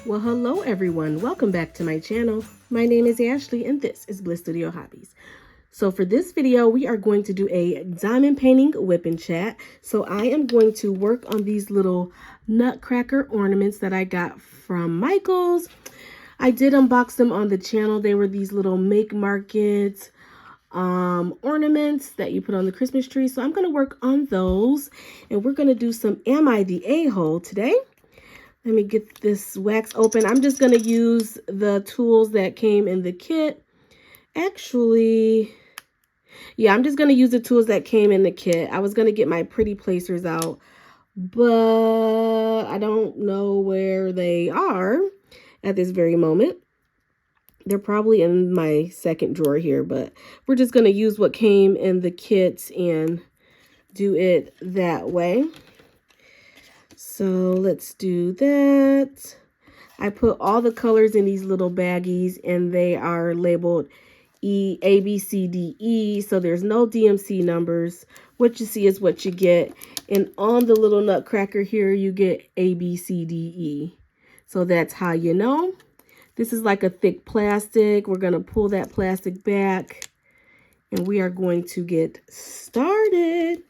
Well, hello everyone. Welcome back to my channel. My name is Ashley and this is BlissStudioHobbies. So for this video, we are going to do a diamond painting whip and chat. So I am going to work on these little nutcracker ornaments that I got from Michael's. I did unbox them on the channel. They were these little make market ornaments that you put on the Christmas tree. So I'm going to work on those and we're going to do some Am I the A-hole today. Let me get this wax open. I'm just going to use the tools that came in the kit. Actually, yeah, I'm just going to use the tools that came in the kit. I was going to get my pretty placers out, but I don't know where they are at this very moment. They're probably in my second drawer here, but we're just going to use what came in the kit and do it that way. So let's do that. I put all the colors in these little baggies and they are labeled A, B, C, D, E. So there's no DMC numbers. What you see is what you get. And on the little nutcracker here, you get A, B, C, D, E. So that's how you know. This is like a thick plastic. We're going to pull that plastic back and we are going to get started.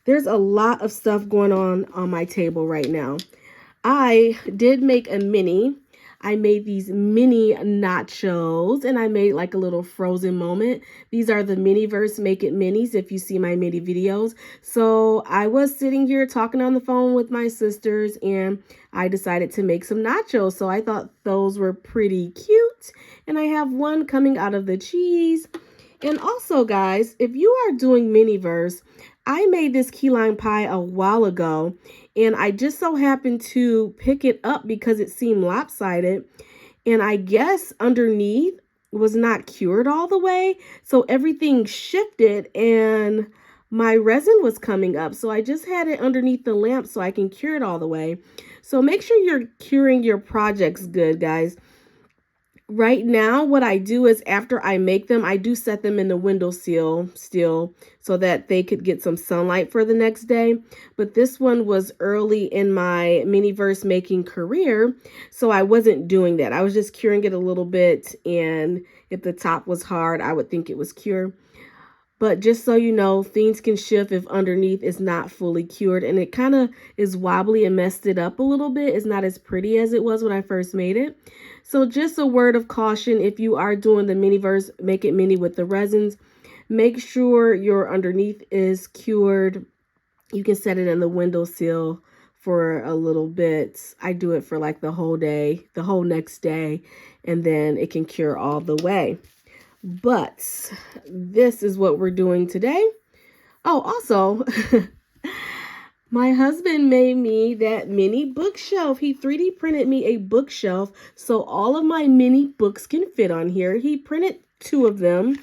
There's a lot of stuff going on my table right now. I did make a mini. I made these mini nachos and I made like a little frozen moment. These are the Miniverse Make It Minis if you see my mini videos. So I was sitting here talking on the phone with my sisters and I decided to make some nachos. So I thought those were pretty cute. And I have one coming out of the cheese. And also guys, if you are doing Miniverse, I made this key lime pie a while ago and I just so happened to pick it up because it seemed lopsided and I guess underneath was not cured all the way. So everything shifted and my resin was coming up. So I just had it underneath the lamp so I can cure it all the way. So make sure you're curing your projects good, guys. Right now, what I do is after I make them, I do set them in the windowsill still so that they could get some sunlight for the next day. But this one was early in my Miniverse making career, so I wasn't doing that. I was just curing it a little bit, and if the top was hard, I would think it was cured. But just so you know, things can shift if underneath is not fully cured, and it kind of is wobbly and messed it up a little bit. It's not as pretty as it was when I first made it. So just a word of caution, if you are doing the Miniverse Make It Mini with the resins, make sure your underneath is cured. You can set it in the windowsill for a little bit. I do it for like the whole day, the whole next day, and then it can cure all the way. But this is what we're doing today. Oh, also, my husband made me that mini bookshelf. He 3D printed me a bookshelf so all of my mini books can fit on here. He printed 2 of them,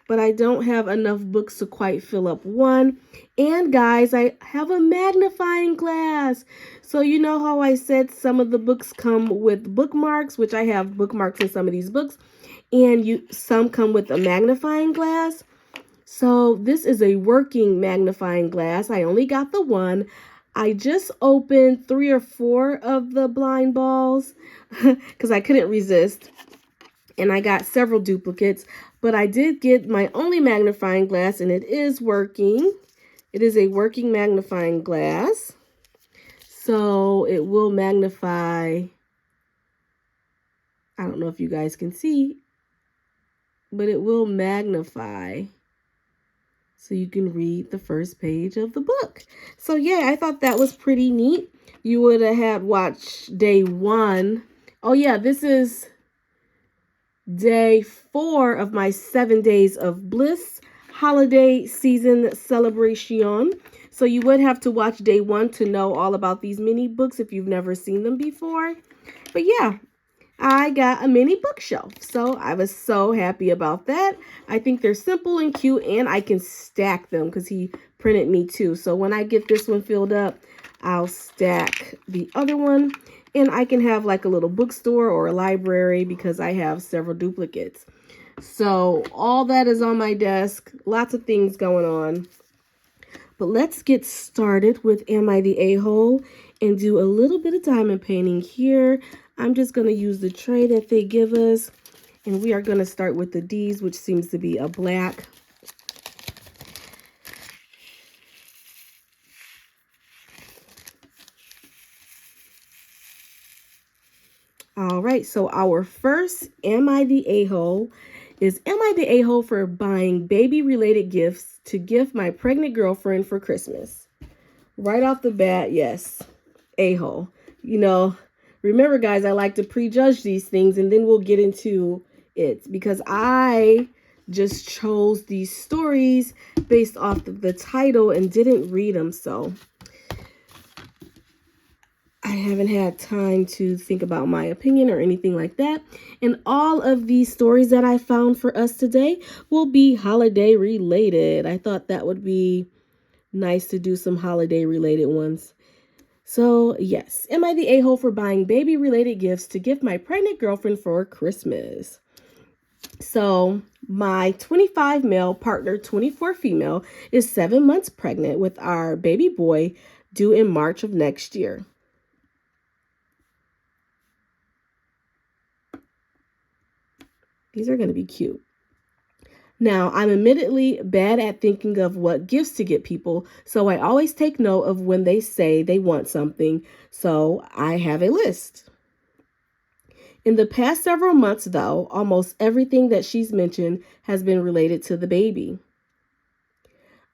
but I don't have enough books to quite fill up one. And guys, I have a magnifying glass. So you know how I said some of the books come with bookmarks, which I have bookmarks in some of these books, and some come with a magnifying glass. So this is a working magnifying glass. I only got the one. I just opened 3 or 4 of the blind balls because I couldn't resist. And I got several duplicates, but I did get my only magnifying glass and it is working. It is a working magnifying glass. So it will magnify. I don't know if you guys can see, but it will magnify so you can read the first page of the book. So yeah, I thought that was pretty neat. You would have had watched day 1. Oh yeah, this is day 4 of my 7 Days of Bliss holiday season celebration. So you would have to watch day 1 to know all about these mini books if you've never seen them before. But yeah, I got a mini bookshelf, so I was so happy about that. I think they're simple and cute, and I can stack them because he printed me 2. So when I get this one filled up, I'll stack the other one, and I can have like a little bookstore or a library because I have several duplicates. So all that is on my desk, lots of things going on. But let's get started with Am I the A-hole and do a little bit of diamond painting here. I'm just going to use the tray that they give us. And we are going to start with the D's, which seems to be a black. All right, so our first Am I the A-hole is, am I the a-hole for buying baby-related gifts to gift my pregnant girlfriend for Christmas? Right off the bat, yes, a-hole. You know, remember, guys, I like to prejudge these things, and then we'll get into it, because I just chose these stories based off of the title and didn't read them, so I haven't had time to think about my opinion or anything like that. And all of these stories that I found for us today will be holiday related. I thought that would be nice to do some holiday related ones. So yes, am I the a-hole for buying baby related gifts to gift my pregnant girlfriend for Christmas? So my 25 male partner, 24 female, is 7 months pregnant with our baby boy due in March of next year. These are going to be cute. Now, I'm admittedly bad at thinking of what gifts to get people, so I always take note of when they say they want something, so I have a list. In the past several months, though, almost everything that she's mentioned has been related to the baby.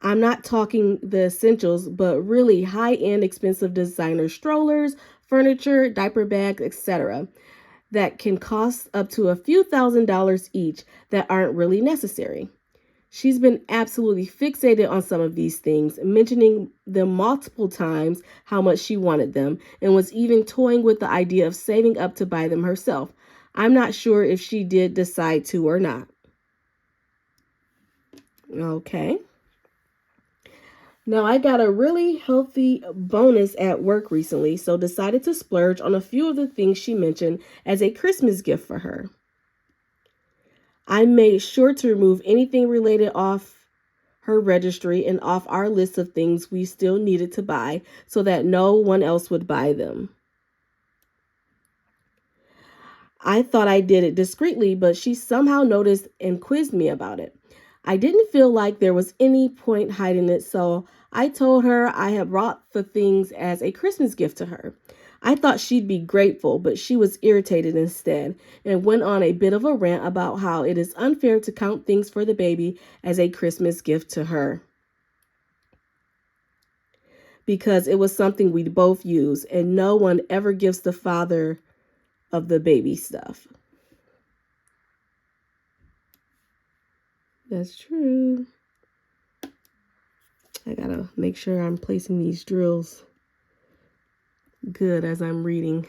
I'm not talking the essentials, but really high-end expensive designer strollers, furniture, diaper bags, etc. that can cost up to a few $1,000s each that aren't really necessary. She's been absolutely fixated on some of these things, mentioning them multiple times how much she wanted them, and was even toying with the idea of saving up to buy them herself. I'm not sure if she did decide to or not. Okay. Now, I got a really healthy bonus at work recently, so decided to splurge on a few of the things she mentioned as a Christmas gift for her. I made sure to remove anything related off her registry and off our list of things we still needed to buy so that no one else would buy them. I thought I did it discreetly, but she somehow noticed and quizzed me about it. I didn't feel like there was any point hiding it, so I told her I had brought the things as a Christmas gift to her. I thought she'd be grateful, but she was irritated instead and went on a bit of a rant about how it is unfair to count things for the baby as a Christmas gift to her, because it was something we'd both use and no one ever gives the father of the baby stuff. That's true. I gotta make sure I'm placing these drills good as I'm reading.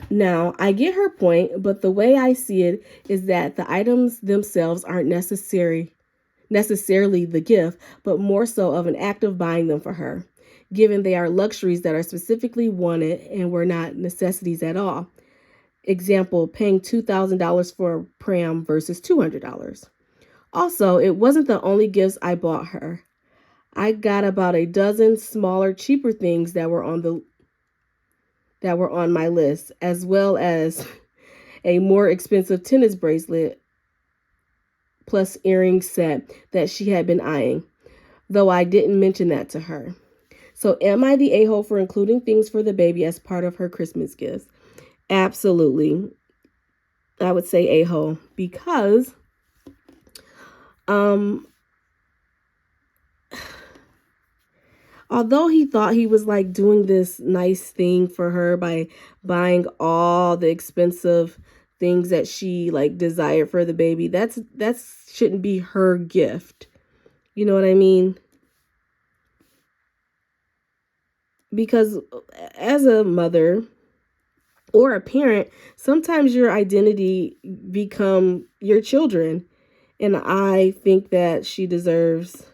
Now, I get her point, but the way I see it is that the items themselves aren't necessarily the gift, but more so of an act of buying them for her, given they are luxuries that are specifically wanted and were not necessities at all. Example, paying $2,000 for a pram versus $200. Also, it wasn't the only gifts I bought her. I got about a dozen smaller, cheaper things that were on my list, as well as a more expensive tennis bracelet plus earring set that she had been eyeing, though I didn't mention that to her. So am I the a-hole for including things for the baby as part of her Christmas gifts? Absolutely. I would say a-hole, because although he thought he was like doing this nice thing for her by buying all the expensive things that she like desired for the baby, that shouldn't be her gift. You know what I mean? Because as a mother or a parent, sometimes your identity become your children. And I think that she deserves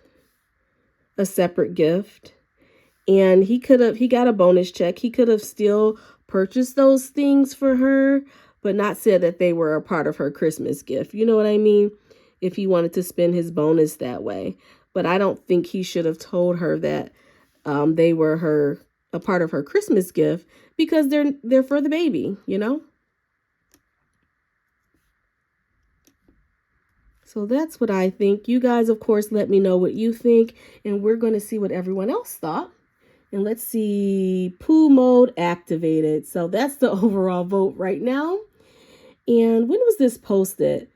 a separate gift. And he got a bonus check. He could have still purchased those things for her, but not said that they were a part of her Christmas gift. You know what I mean? If he wanted to spend his bonus that way. But I don't think he should have told her that they were her a part of her Christmas gift because they're for the baby, you know? So that's what I think. You guys, of course, let me know what you think, and we're going to see what everyone else thought. And let's see, poo mode activated. So that's the overall vote right now. And when was this posted?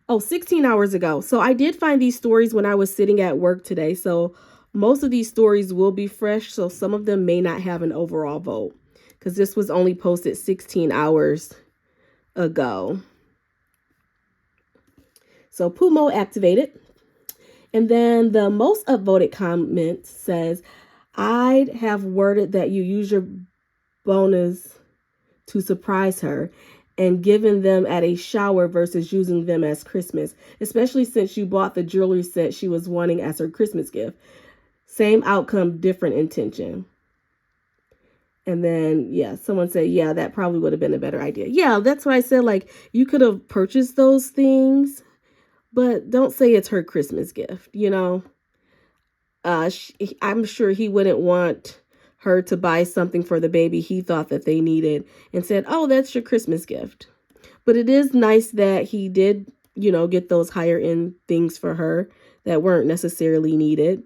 Oh, 16 hours ago. So I did find these stories when I was sitting at work today. So most of these stories will be fresh. So some of them may not have an overall vote because this was only posted 16 hours ago. So poo mode activated. And then the most upvoted comment says, I'd have worded that you use your bonus to surprise her and given them at a shower versus using them as Christmas, especially since you bought the jewelry set she was wanting as her Christmas gift. Same outcome, different intention. And then, yeah, someone said, yeah, that probably would have been a better idea. Yeah, that's what I said. Like, you could have purchased those things, but don't say it's her Christmas gift, you know? I'm sure he wouldn't want her to buy something for the baby he thought that they needed and said, oh, that's your Christmas gift. But it is nice that he did, you know, get those higher end things for her that weren't necessarily needed,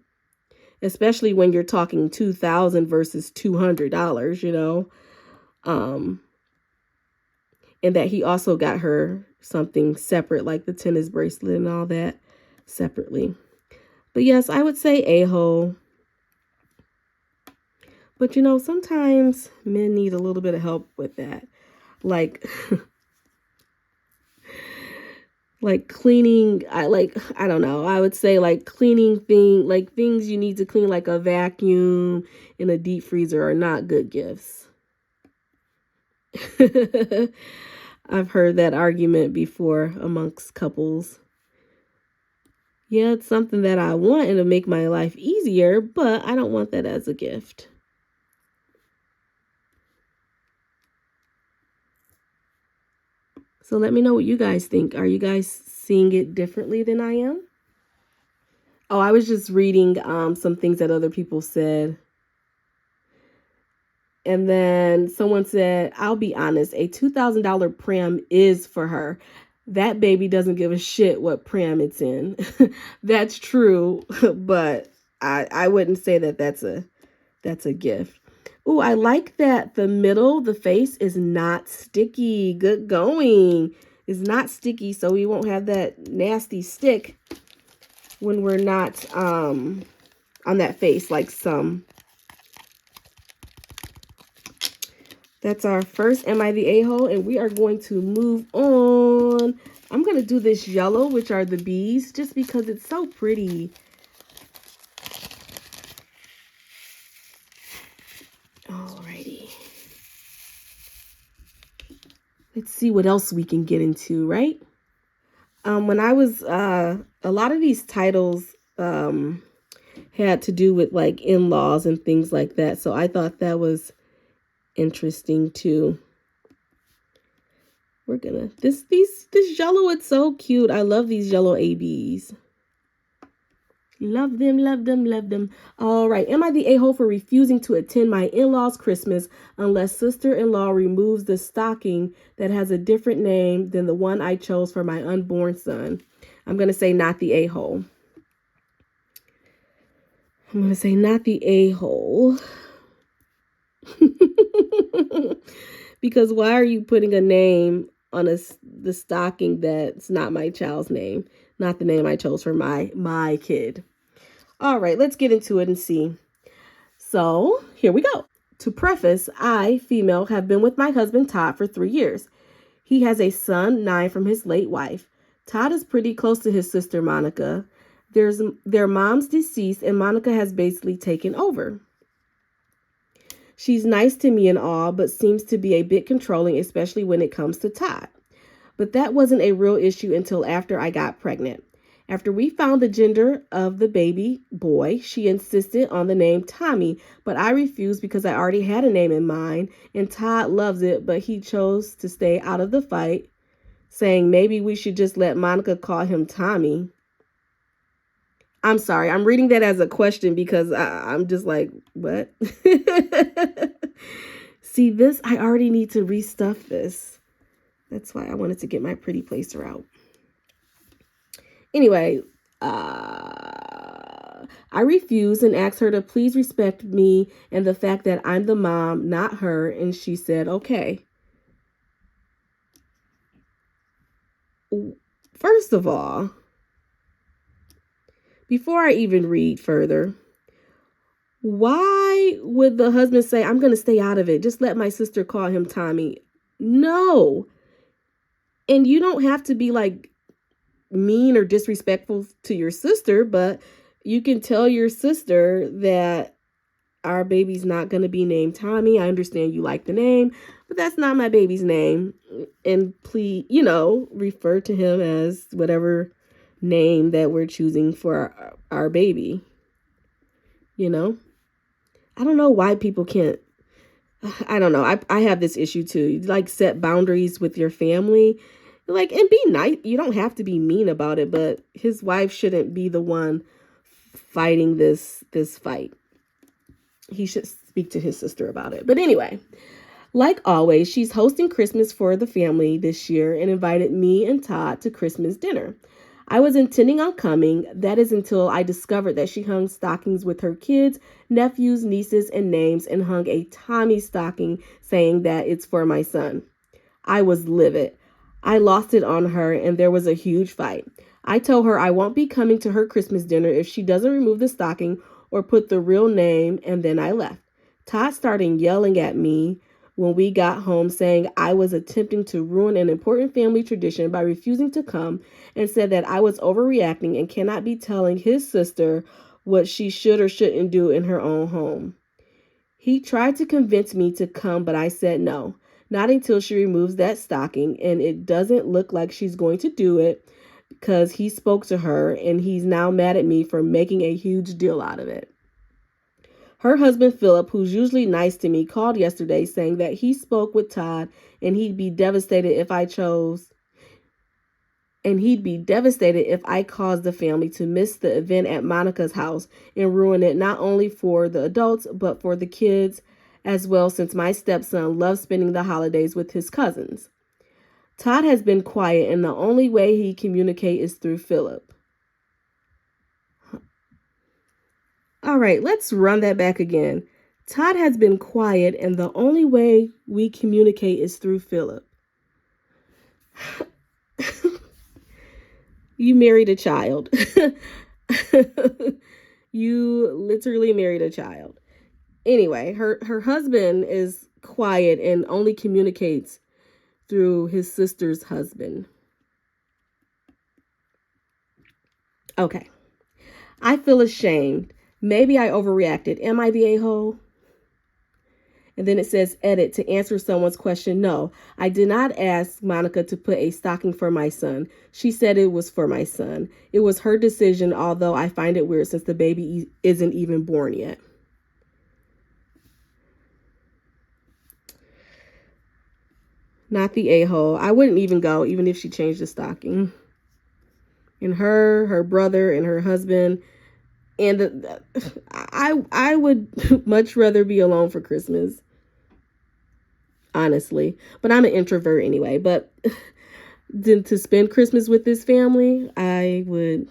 especially when you're talking $2,000 versus $200, you know, and that he also got her something separate, like the tennis bracelet and all that separately. But yes, I would say a-hole. But, you know, sometimes men need a little bit of help with that. Like, like cleaning, I don't know. I would say like cleaning things you need to clean, like a vacuum and a deep freezer, are not good gifts. I've heard that argument before amongst couples. Yeah, it's something that I want and to make my life easier, but I don't want that as a gift. So let me know what you guys think. Are you guys seeing it differently than I am? Oh, I was just reading some things that other people said. And then someone said, I'll be honest, a $2,000 pram is for her. That baby doesn't give a shit what pram it's in. That's true, but I wouldn't say that that's a gift. Oh, I like that the middle, the face is not sticky. Good going. It's not sticky, so we won't have that nasty stick when we're not on that face like some. That's our first Am I the A-hole? And we are going to move on. I'm going to do this yellow, which are the bees, just because it's so pretty. Alrighty. Let's see what else we can get into, right? When I was, a lot of these titles had to do with like in-laws and things like that. So I thought that was interesting too. We're gonna, this yellow, it's so cute. I love these yellow ABs. Love them, love them, love them. All right. Am I the a-hole for refusing to attend my in-laws' Christmas unless sister-in-law removes the stocking that has a different name than the one I chose for my unborn son? I'm going to say not the a-hole. I'm going to say not the a-hole. Because why are you putting a name on the stocking that's not my child's name, not the name I chose for my kid? All right, let's get into it and see. So here we go. To preface, I, female, have been with my husband Todd for 3 years. He has a son, 9, from his late wife. Todd is pretty close to his sister Monica. Their mom's deceased and Monica has basically taken over. She's nice to me and all, but seems to be a bit controlling, especially when it comes to Todd. But that wasn't a real issue until after I got pregnant. After we found the gender of the baby boy, she insisted on the name Tommy, but I refused because I already had a name in mind, and Todd loves it, but he chose to stay out of the fight, saying maybe we should just let Monica call him Tommy. I'm sorry. I'm reading that as a question because I'm just like, what? See, this, I already need to restuff this. That's why I wanted to get my pretty placer out. Anyway, I refused and asked her to please respect me and the fact that I'm the mom, not her. And she said, okay. First of all, before I even read further, why would the husband say, I'm going to stay out of it? Just let my sister call him Tommy. No. And you don't have to be like mean or disrespectful to your sister, but you can tell your sister that our baby's not going to be named Tommy. I understand you like the name, but that's not my baby's name. And please, refer to him as whatever name that we're choosing for our baby. I don't know why people can't. I don't know. I have this issue too. Like, set boundaries with your family. Like, and be nice. You don't have to be mean about it, but his wife shouldn't be the one fighting this fight. He should speak to his sister about it. But anyway, like always, she's hosting Christmas for the family this year and invited me and Todd to Christmas dinner. I was intending on coming. That is until I discovered that she hung stockings with her kids, nephews, nieces, and names, and hung a Tommy stocking saying that it's for my son. I was livid. I lost it on her, and there was a huge fight. I told her I won't be coming to her Christmas dinner if she doesn't remove the stocking or put the real name, and then I left. Todd started yelling at me when we got home, saying I was attempting to ruin an important family tradition by refusing to come, and said that I was overreacting and cannot be telling his sister what she should or shouldn't do in her own home. He tried to convince me to come, but I said no, not until she removes that stocking, and it doesn't look like she's going to do it because he spoke to her, and he's now mad at me for making a huge deal out of it. Her husband, Philip, who's usually nice to me, called yesterday saying that he spoke with Todd and he'd be devastated if I caused the family to miss the event at Monica's house and ruin it not only for the adults, but for the kids as well, since my stepson loves spending the holidays with his cousins. Todd has been quiet, and the only way he communicates is through Philip. All right, let's run that back again. Todd has been quiet, and the only way we communicate is through Philip. You married a child. You literally married a child. Anyway, her husband is quiet and only communicates through his sister's husband. Okay. I feel ashamed. Maybe I overreacted. Am I the a-hole? And then it says, edit, to answer someone's question. No, I did not ask Monica to put a stocking for my son. She said it was for my son. It was her decision, although I find it weird since the baby isn't even born yet. Not the a-hole. I wouldn't even go, even if she changed the stocking. And her brother, and her husband. And I would much rather be alone for Christmas, honestly. But I'm an introvert anyway. But then to spend Christmas with this family, I would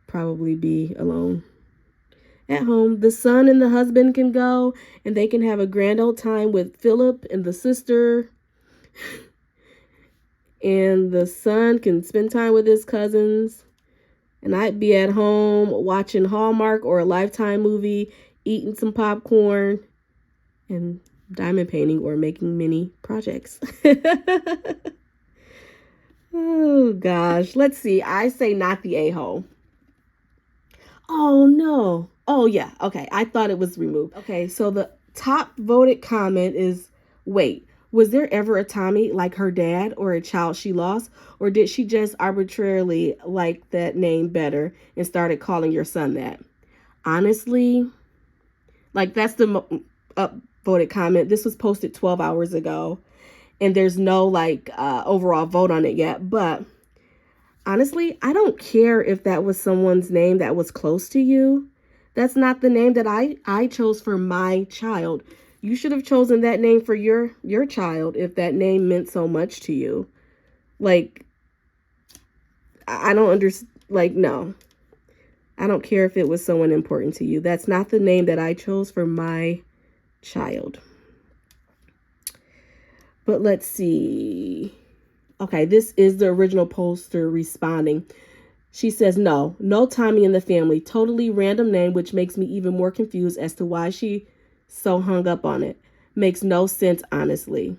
probably be alone at home. The son and the husband can go, and they can have a grand old time with Philip and the sister. And the son can spend time with his cousins. And I'd be at home watching Hallmark or a Lifetime movie, eating some popcorn, and diamond painting or making mini projects. Oh, gosh. Let's see. I say not the a-hole. Oh, no. Oh, yeah. Okay. I thought it was removed. Okay. So the top voted comment is, wait, was there ever a Tommy like her dad or a child she lost? Or did she just arbitrarily like that name better and started calling your son that? Honestly, like, that's the upvoted comment. This was posted 12 hours ago, and there's no overall vote on it yet. But honestly, I don't care if that was someone's name that was close to you. That's not the name that I chose for my child. You should have chosen that name for your child if that name meant so much to you. Like, I don't understand. Like, no. I don't care if it was someone important to you. That's not the name that I chose for my child. But let's see. Okay, this is the original poster responding. She says, no Tommy in the family. Totally random name, which makes me even more confused as to why she so hung up on it. Makes no sense, honestly.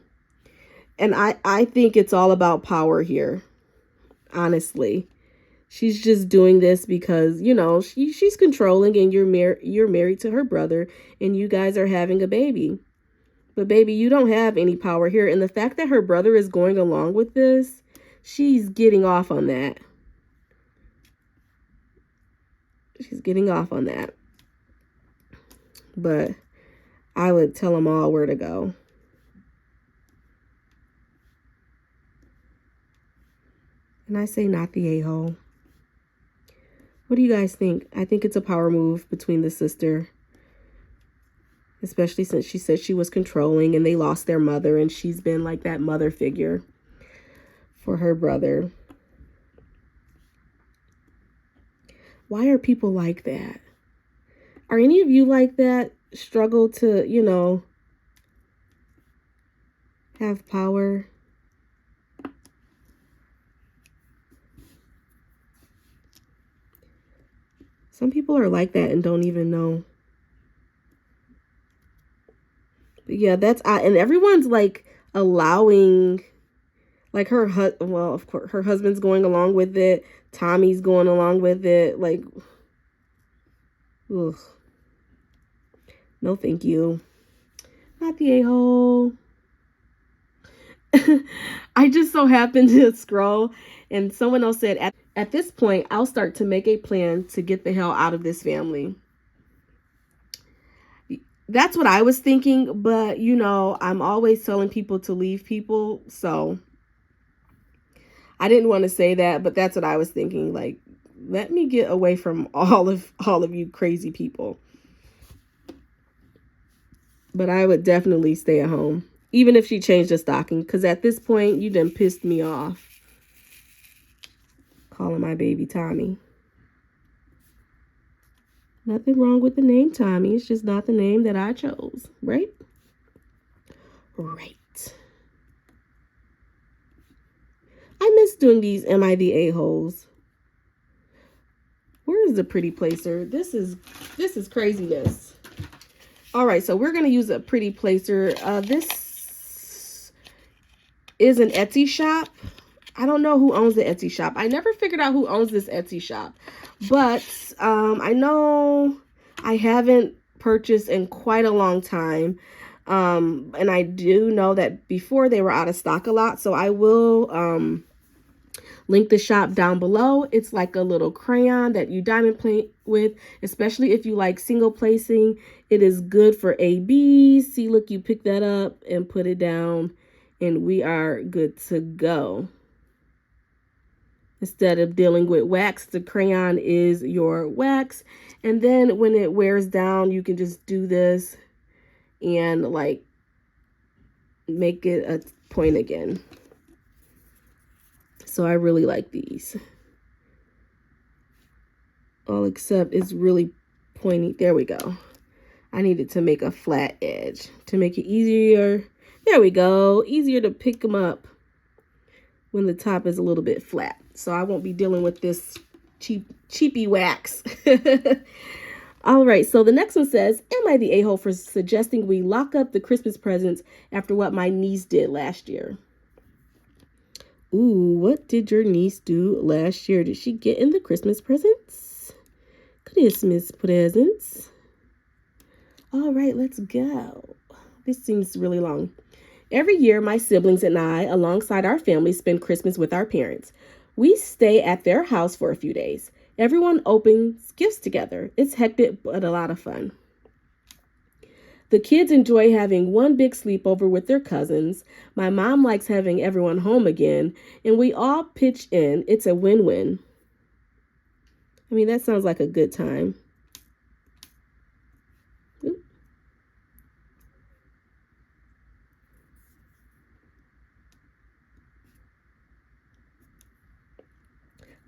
And I think it's all about power here, honestly. She's just doing this because, you know, she's controlling, and you're married to her brother, and you guys are having a baby. But baby, you don't have any power here. And the fact that her brother is going along with this, she's getting off on that. She's getting off on that. But I would tell them all where to go. And I say not the a-hole. What do you guys think? I think it's a power move between the sister. Especially since she said she was controlling and they lost their mother. And she's been like that mother figure for her brother. Why are people like that? Are any of you like that? Struggle to, you know, have power? Some people are like that and don't even know. But yeah, and everyone's like allowing, like well, of course, her husband's going along with it. Tommy's going along with it. Like, ugh. No, thank you. Not the a-hole. I just so happened to scroll and someone else said, at this point, I'll start to make a plan to get the hell out of this family. That's what I was thinking, but you know, I'm always telling people to leave people, so I didn't want to say that, but that's what I was thinking. Like, let me get away from all of you crazy people. But I would definitely stay at home, even if she changed the stocking, because at this point, you done pissed me off. Calling my baby Tommy. Nothing wrong with the name Tommy. It's just not the name that I chose, right? Right. I miss doing these Am I the A-holes? Where is the pretty placer? This is craziness. All right, so we're going to use a pretty placer. This is an Etsy shop. I don't know who owns the Etsy shop. I never figured out who owns this Etsy shop. But I know I haven't purchased in quite a long time. And I do know that before they were out of stock a lot. So I will link the shop down below. It's like a little crayon that you diamond paint with, especially if you like single placing. It is good for A-B. See, look, you pick that up and put it down and we are good to go. Instead of dealing with wax, the crayon is your wax. And then when it wears down, you can just do this and like make it a point again. So I really like these. All except it's really pointy. There we go. I needed to make a flat edge to make it easier. There we go. Easier to pick them up when the top is a little bit flat. So I won't be dealing with this cheapy wax. All right, so the next one says, am I the a-hole for suggesting we lock up the Christmas presents after what my niece did last year? Ooh, what did your niece do last year? Did she get in the Christmas presents? Christmas presents. All right, let's go. This seems really long. Every year, my siblings and I, alongside our family, spend Christmas with our parents. We stay at their house for a few days. Everyone opens gifts together. It's hectic, but a lot of fun. The kids enjoy having one big sleepover with their cousins. My mom likes having everyone home again, and we all pitch in. It's a win-win. I mean, that sounds like a good time.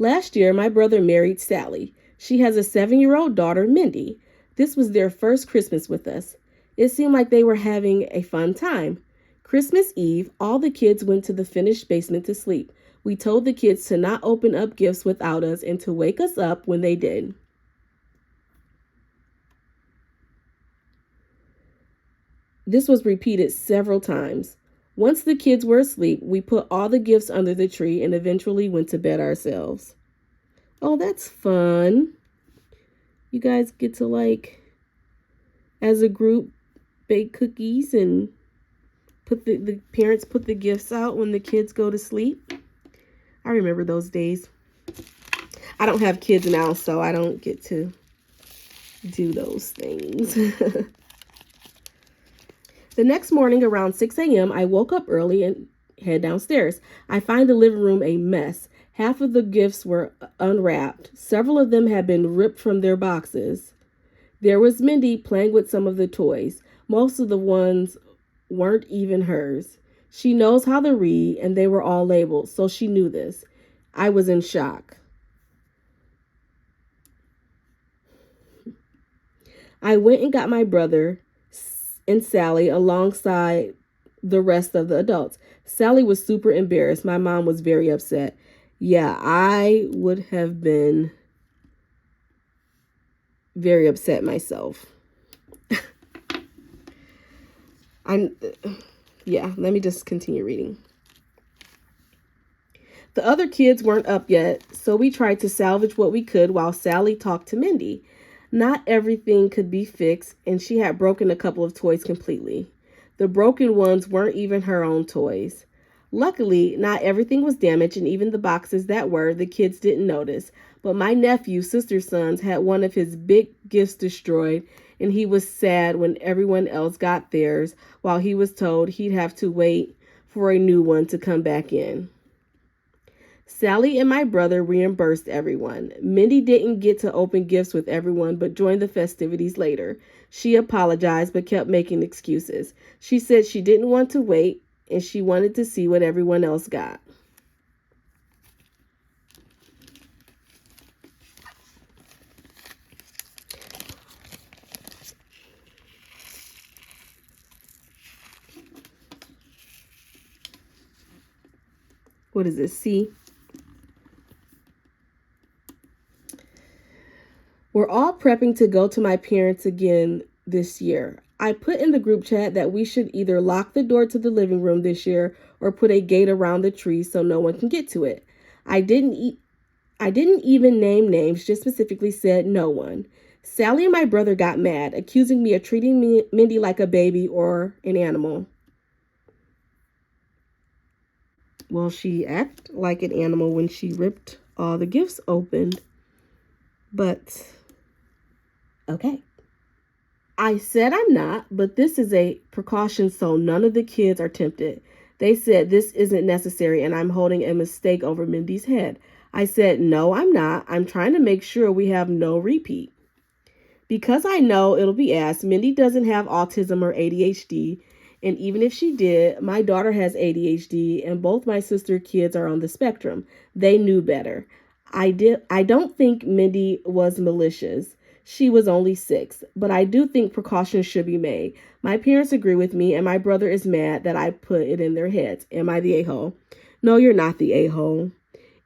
Last year, my brother married Sally. She has a 7-year-old daughter, Mindy. This was their first Christmas with us. It seemed like they were having a fun time. Christmas Eve, all the kids went to the finished basement to sleep. We told the kids to not open up gifts without us and to wake us up when they did. This was repeated several times. Once the kids were asleep, we put all the gifts under the tree and eventually went to bed ourselves. Oh, that's fun. You guys get to, like, as a group, bake cookies and put the parents put the gifts out when the kids go to sleep. I remember those days. I don't have kids now, so I don't get to do those things. The next morning around 6 a.m., I woke up early and head downstairs. I find the living room a mess. Half of the gifts were unwrapped. Several of them had been ripped from their boxes. There was Mindy playing with some of the toys. Most of the ones weren't even hers. She knows how to read, and they were all labeled, so she knew this. I was in shock. I went and got my brother and Sally alongside the rest of the adults. Sally was super embarrassed. My mom was very upset. Yeah, I would have been very upset myself. Let me just continue reading. The other kids weren't up yet, so we tried to salvage what we could while Sally talked to Mindy. Not everything could be fixed, and she had broken a couple of toys completely. The broken ones weren't even her own toys. Luckily, not everything was damaged, and even the boxes that were, the kids didn't notice. But my nephew's sister's sons had one of his big gifts destroyed, and he was sad when everyone else got theirs, while he was told he'd have to wait for a new one to come back in. Sally and my brother reimbursed everyone. Mindy didn't get to open gifts with everyone, but joined the festivities later. She apologized, but kept making excuses. She said she didn't want to wait, and she wanted to see what everyone else got. What is this? C? We're all prepping to go to my parents again this year. I put in the group chat that we should either lock the door to the living room this year or put a gate around the tree so no one can get to it. I didn't even name names, just specifically said no one. Sally and my brother got mad, accusing me of treating Mindy like a baby or an animal. Well, she acted like an animal when she ripped all the gifts open. But, okay. I said I'm not, but this is a precaution so none of the kids are tempted. They said this isn't necessary and I'm holding a mistake over Mindy's head. I said, no, I'm not. I'm trying to make sure we have no repeat. Because I know it'll be asked, Mindy doesn't have autism or ADHD. And even if she did, my daughter has ADHD and both my sister kids are on the spectrum. They knew better. I don't think Mindy was malicious. She was only 6, but I do think precautions should be made. My parents agree with me, and my brother is mad that I put it in their heads. Am I the a-hole? No, you're not the a-hole.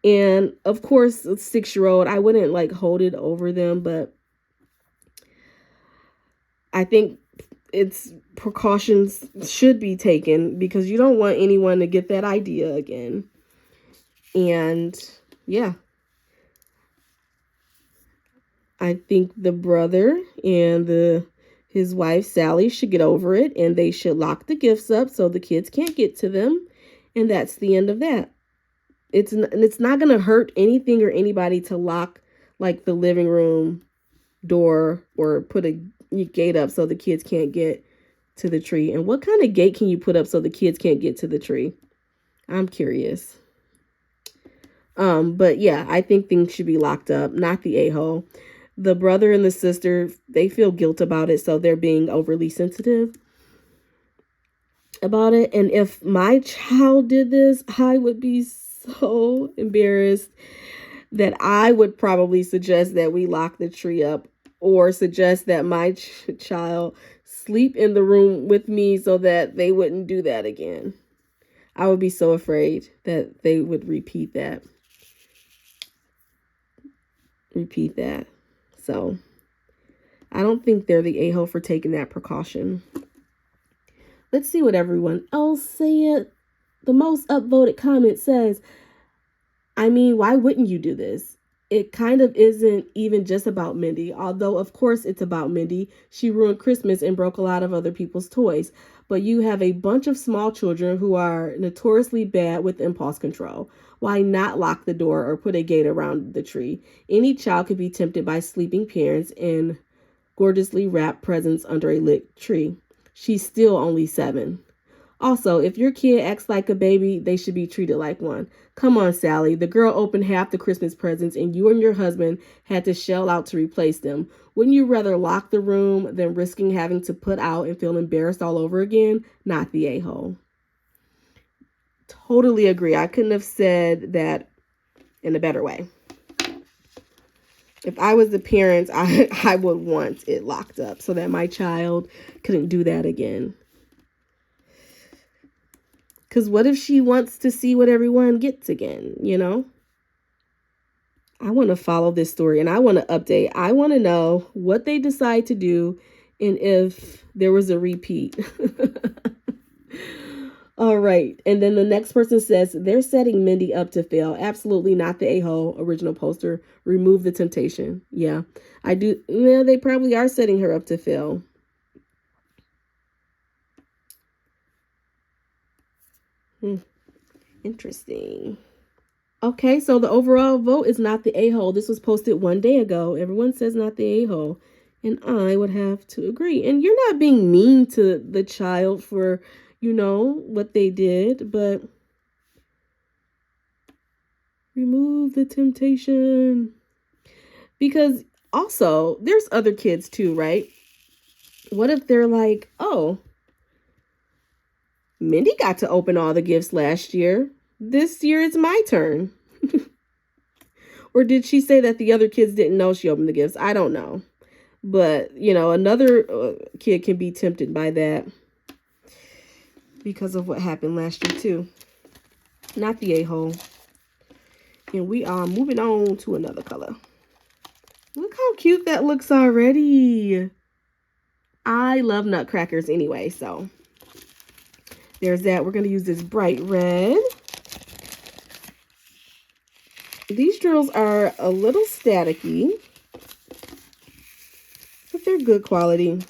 And of course, a 6-year-old, I wouldn't like hold it over them, but I think it's precautions should be taken because you don't want anyone to get that idea again. And yeah. I think the brother and his wife, Sally, should get over it, and they should lock the gifts up so the kids can't get to them. And that's the end of that. It's not going to hurt anything or anybody to lock like the living room door or put a gate up so the kids can't get to the tree? And what kind of gate can you put up so the kids can't get to the tree? I'm curious. But yeah, I think things should be locked up, not the a-hole. The brother and the sister, they feel guilt about it, so they're being overly sensitive about it. And if my child did this, I would be so embarrassed that I would probably suggest that we lock the tree up, or suggest that my child sleep in the room with me so that they wouldn't do that again. I would be so afraid that they would repeat that. So I don't think they're the a-hole for taking that precaution. Let's see what everyone else said. The most upvoted comment says, I mean, why wouldn't you do this? It kind of isn't even just about Mindy, although of course it's about Mindy. She ruined Christmas and broke a lot of other people's toys. But you have a bunch of small children who are notoriously bad with impulse control. Why not lock the door or put a gate around the tree? Any child could be tempted by sleeping parents and gorgeously wrapped presents under a lit tree. She's still only 7. Also, if your kid acts like a baby, they should be treated like one. Come on, Sally. The girl opened half the Christmas presents and you and your husband had to shell out to replace them. Wouldn't you rather lock the room than risking having to put out and feel embarrassed all over again? Not the a-hole. Totally agree. I couldn't have said that in a better way. If I was the parents, I would want it locked up so that my child couldn't do that again. Because what if she wants to see what everyone gets again, you know? I want to follow this story and I want to update. I want to know what they decide to do and if there was a repeat. All right. And then the next person says, they're setting Mindy up to fail. Absolutely not the a-hole. Original poster. Remove the temptation. Yeah, I do. Yeah, they probably are setting her up to fail. Interesting. Okay, so the overall vote is not the a-hole. This was posted 1 day ago. Everyone says not the a-hole. And I would have to agree. And you're not being mean to the child for, you know, what they did, but remove the temptation. Because also, there's other kids too, right? What if they're like, oh, Mindy got to open all the gifts last year. This year it's my turn. Or did she say that the other kids didn't know she opened the gifts? I don't know. But, you know, another kid can be tempted by that because of what happened last year too. Not the a-hole. And we are moving on to another color. Look how cute that looks already. I love nutcrackers anyway, so there's that. We're going to use this bright red. These drills are a little staticky, but they're good quality.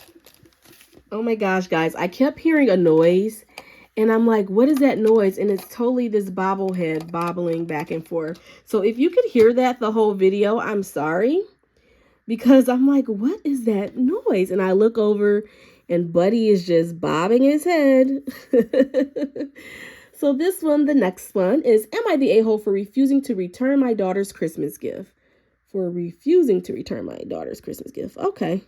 Oh my gosh, guys. I kept hearing a noise, and I'm like, what is that noise? And it's totally this bobblehead bobbling back and forth. So if you could hear that the whole video, I'm sorry. Because I'm like, what is that noise? And I look over, and Buddy is just bobbing his head. So this one, the next one is, am I the a-hole for refusing to return my daughter's Christmas gift? For refusing to return my daughter's Christmas gift. Okay.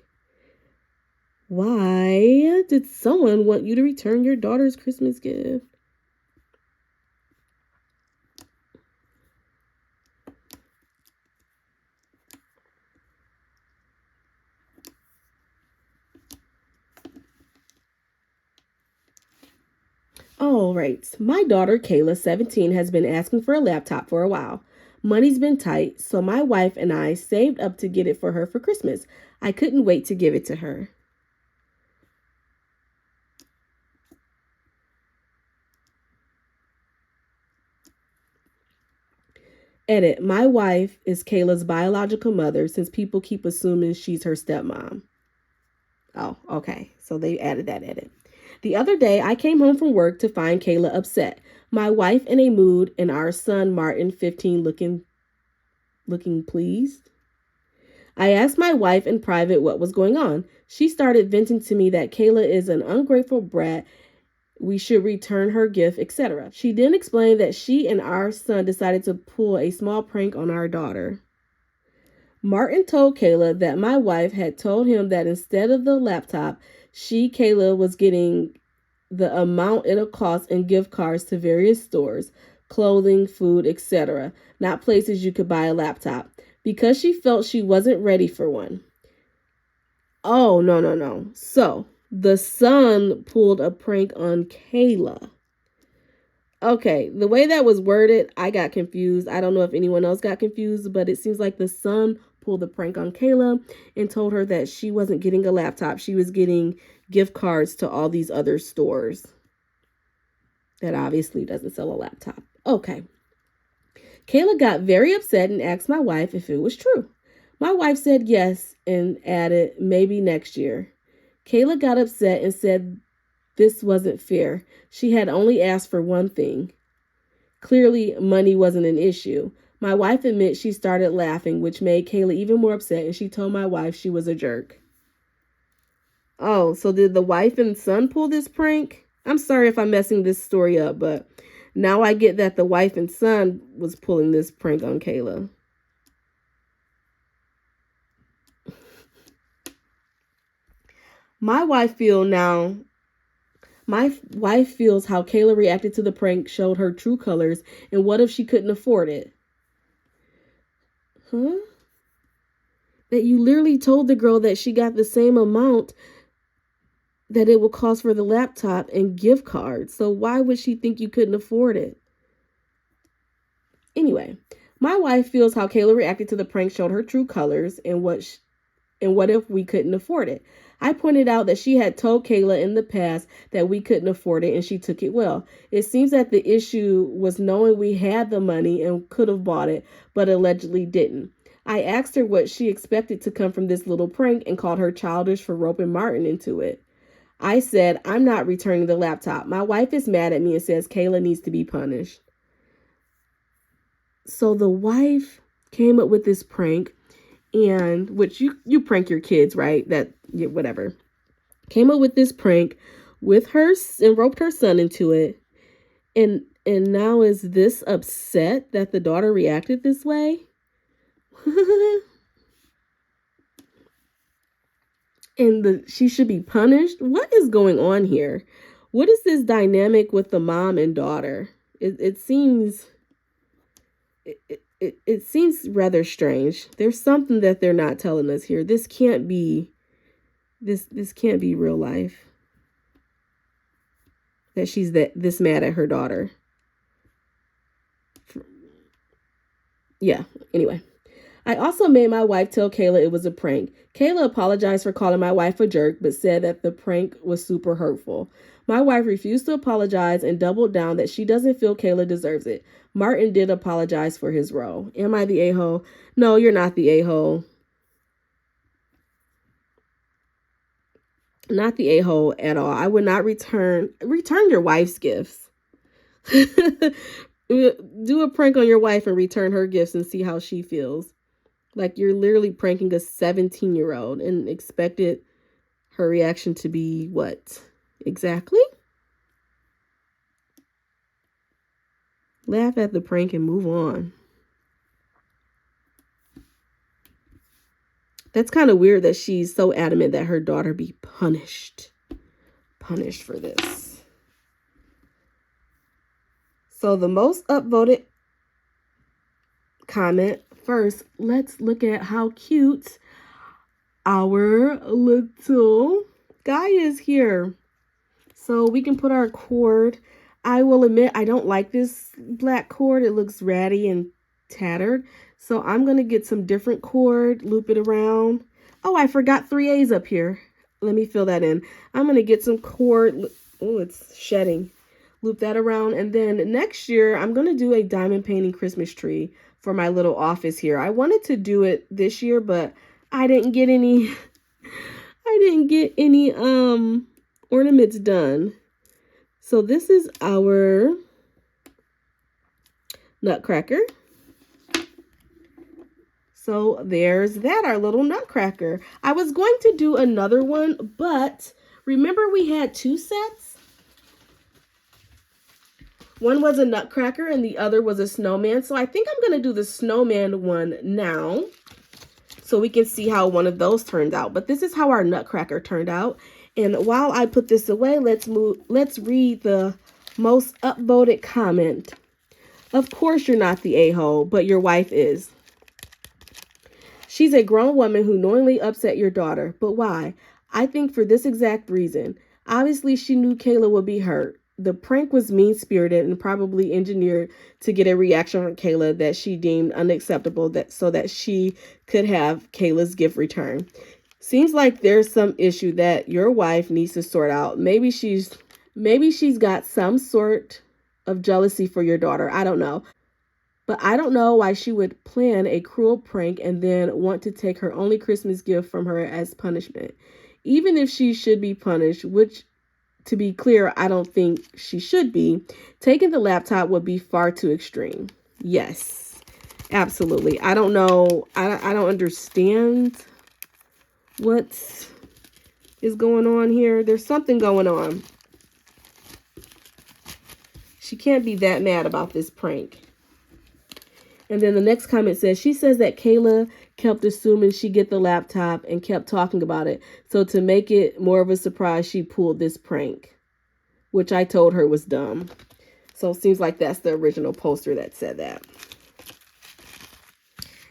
Why did someone want you to return your daughter's Christmas gift? All right. My daughter, Kayla, 17, has been asking for a laptop for a while. Money's been tight, so my wife and I saved up to get it for her for Christmas. I couldn't wait to give it to her. Edit. My wife is Kayla's biological mother since people keep assuming she's her stepmom. Oh, okay. So they added that edit. The other day, I came home from work to find Kayla upset, my wife in a mood, and our son, Martin, 15, looking pleased. I asked my wife in private what was going on. She started venting to me that Kayla is an ungrateful brat, we should return her gift, etc. She then explained that she and our son decided to pull a small prank on our daughter. Martin told Kayla that my wife had told him that instead of the laptop, Kayla, was getting the amount it'll cost in gift cards to various stores, clothing, food, etc., not places you could buy a laptop, because she felt she wasn't ready for one. Oh, no. So, the son pulled a prank on Kayla. Okay, the way that was worded, I got confused. I don't know if anyone else got confused, but it seems like the son pulled the prank on Kayla and told her that she wasn't getting a laptop. She was getting gift cards to all these other stores. That obviously doesn't sell a laptop. Okay. Kayla got very upset and asked my wife if it was true. My wife said yes and added, maybe next year. Kayla got upset and said this wasn't fair. She had only asked for one thing. Clearly, money wasn't an issue. My wife admits she started laughing, which made Kayla even more upset, and she told my wife she was a jerk. Oh, so did the wife and son pull this prank? I'm sorry if I'm messing this story up, but now I get that the wife and son was pulling this prank on Kayla. My wife feels how Kayla reacted to the prank showed her true colors, and what if she couldn't afford it? Huh? That you literally told the girl that she got the same amount that it will cost for the laptop and gift cards. So why would she think you couldn't afford it? Anyway, my wife feels how Kayla reacted to the prank showed her true colors, and what if we couldn't afford it? I pointed out that she had told Kayla in the past that we couldn't afford it, and she took it well. It seems that the issue was knowing we had the money and could have bought it, but allegedly didn't. I asked her what she expected to come from this little prank and called her childish for roping Martin into it. I said, I'm not returning the laptop. My wife is mad at me and says Kayla needs to be punished. So the wife came up with this prank, and which you prank your kids, right? Whatever. Came up with this prank with her and roped her son into it. And now is this upset that the daughter reacted this way? And she should be punished? What is going on here? What is this dynamic with the mom and daughter? It seems rather strange. There's something that they're not telling us here. This can't be real life. That she's this mad at her daughter. Yeah, anyway. I also made my wife tell Kayla it was a prank. Kayla apologized for calling my wife a jerk, but said that the prank was super hurtful. My wife refused to apologize and doubled down that she doesn't feel Kayla deserves it. Martin did apologize for his role. Am I the a-hole? No, you're not the a-hole. Not the a-hole at all. I would not return your wife's gifts. Do a prank on your wife and return her gifts and see how she feels. Like you're literally pranking a 17-year-old and expected her reaction to be what? Exactly? Laugh at the prank and move on. That's kind of weird that she's so adamant that her daughter be punished. Punished for this. So the most upvoted comment. First, let's look at how cute our little guy is here. So we can put our cord. I will admit I don't like this black cord. It looks ratty and tattered. So I'm going to get some different cord, loop it around. Oh, I forgot 3A's up here. Let me fill that in. I'm going to get some cord. Oh, it's shedding. Loop that around. And then next year, I'm going to do a diamond painting Christmas tree for my little office here. I wanted to do it this year, but I didn't get any ornaments done. So this is our nutcracker. So there's that, our little nutcracker. I was going to do another one, but remember we had 2 sets? One was a nutcracker and the other was a snowman. So I think I'm going to do the snowman one now so we can see how one of those turned out. But this is how our nutcracker turned out. And while I put this away, let's read the most upvoted comment. Of course you're not the a-hole, but your wife is. She's a grown woman who knowingly upset your daughter. But why? I think for this exact reason. Obviously, she knew Kayla would be hurt. The prank was mean-spirited and probably engineered to get a reaction from Kayla that she deemed unacceptable so that she could have Kayla's gift returned. Seems like there's some issue that your wife needs to sort out. Maybe she's got some sort of jealousy for your daughter. I don't know. But I don't know why she would plan a cruel prank and then want to take her only Christmas gift from her as punishment. Even if she should be punished, which, to be clear, I don't think she should be, taking the laptop would be far too extreme. Yes, absolutely. I don't know. I don't understand what is going on here. There's something going on. She can't be that mad about this prank. And then the next comment says, she says that Kayla kept assuming she'd get the laptop and kept talking about it. So to make it more of a surprise, she pulled this prank, which I told her was dumb. So it seems like that's the original poster that said that.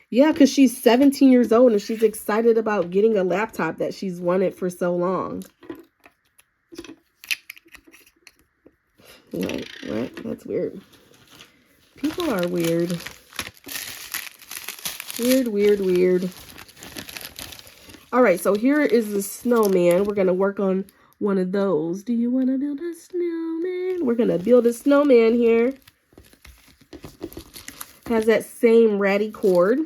Yeah, because she's 17 years old and she's excited about getting a laptop that she's wanted for so long. What? That's weird. People are weird. Weird. All right, so here is the snowman. We're going to work on one of those. Do you want to build a snowman? We're going to build a snowman here. Has that same ratty cord.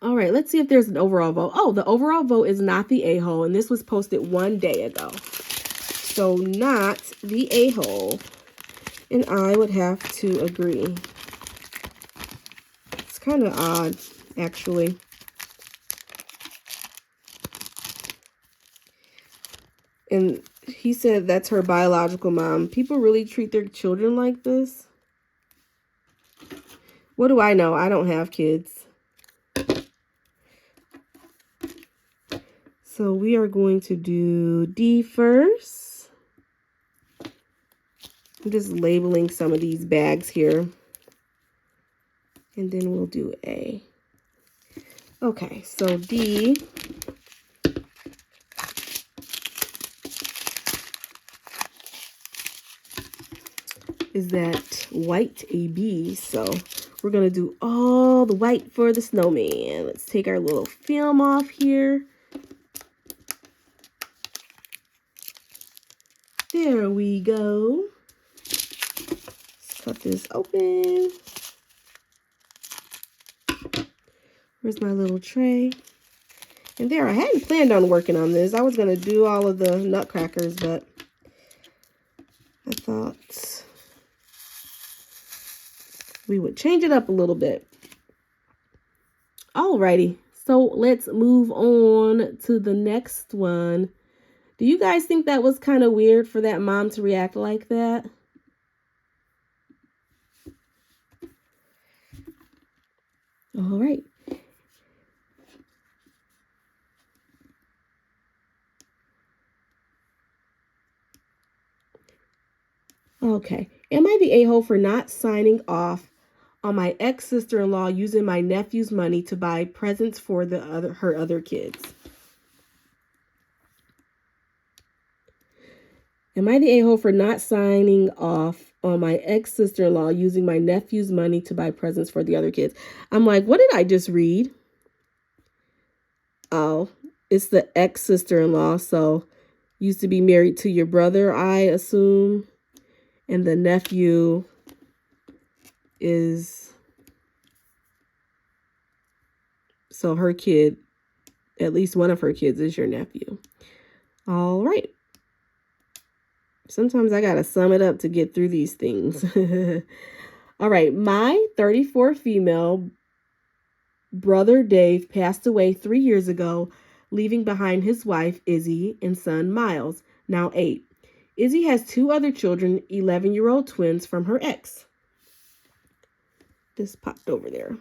All right, let's see if there's an overall vote. Oh, the overall vote is not the a-hole, and this was posted 1 day ago. So not the a-hole. And I would have to agree. It's kind of odd, actually. And he said that's her biological mom. People really treat their children like this? What do I know? I don't have kids. So we are going to do D first. I'm just labeling some of these bags here. And then we'll do A. Okay, so D. Is that white AB. So we're going to do all the white for the snowman. Let's take our little film off here. There we go. Let's cut this open. Where's my little tray? And there, I hadn't planned on working on this. I was going to do all of the nutcrackers, but I thought we would change it up a little bit. Alrighty, so let's move on to the next one. Do you guys think that was kind of weird for that mom to react like that? All right. Okay. Am I the a-hole for not signing off on my ex-sister-in-law using my nephew's money to buy presents for her other kids? Am I the a-hole for not signing off on my ex-sister-in-law using my nephew's money to buy presents for the other kids? I'm like, what did I just read? Oh, it's the ex-sister-in-law. So used to be married to your brother, I assume. And the nephew is, so her kid, at least one of her kids is your nephew. All right. Sometimes I got to sum it up to get through these things. All right, my 34 female brother Dave passed away 3 years ago, leaving behind his wife Izzy and son Miles, now 8. Izzy has 2 other children, 11-year-old twins from her ex. This popped over there.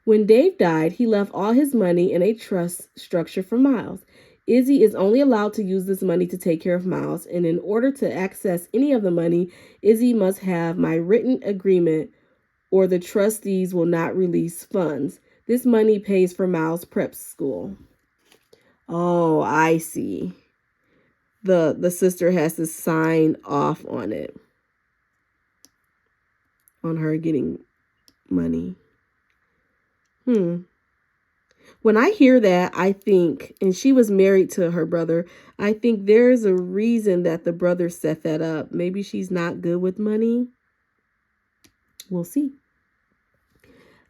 When Dave died, he left all his money in a trust structure for Miles. Izzy is only allowed to use this money to take care of Miles, and in order to access any of the money, Izzy must have my written agreement or the trustees will not release funds. This money pays for Miles' prep school. Oh, I see. The sister has to sign off on it. On her getting money. When I hear that, I think, and she was married to her brother, I think there's a reason that the brother set that up. Maybe she's not good with money. We'll see.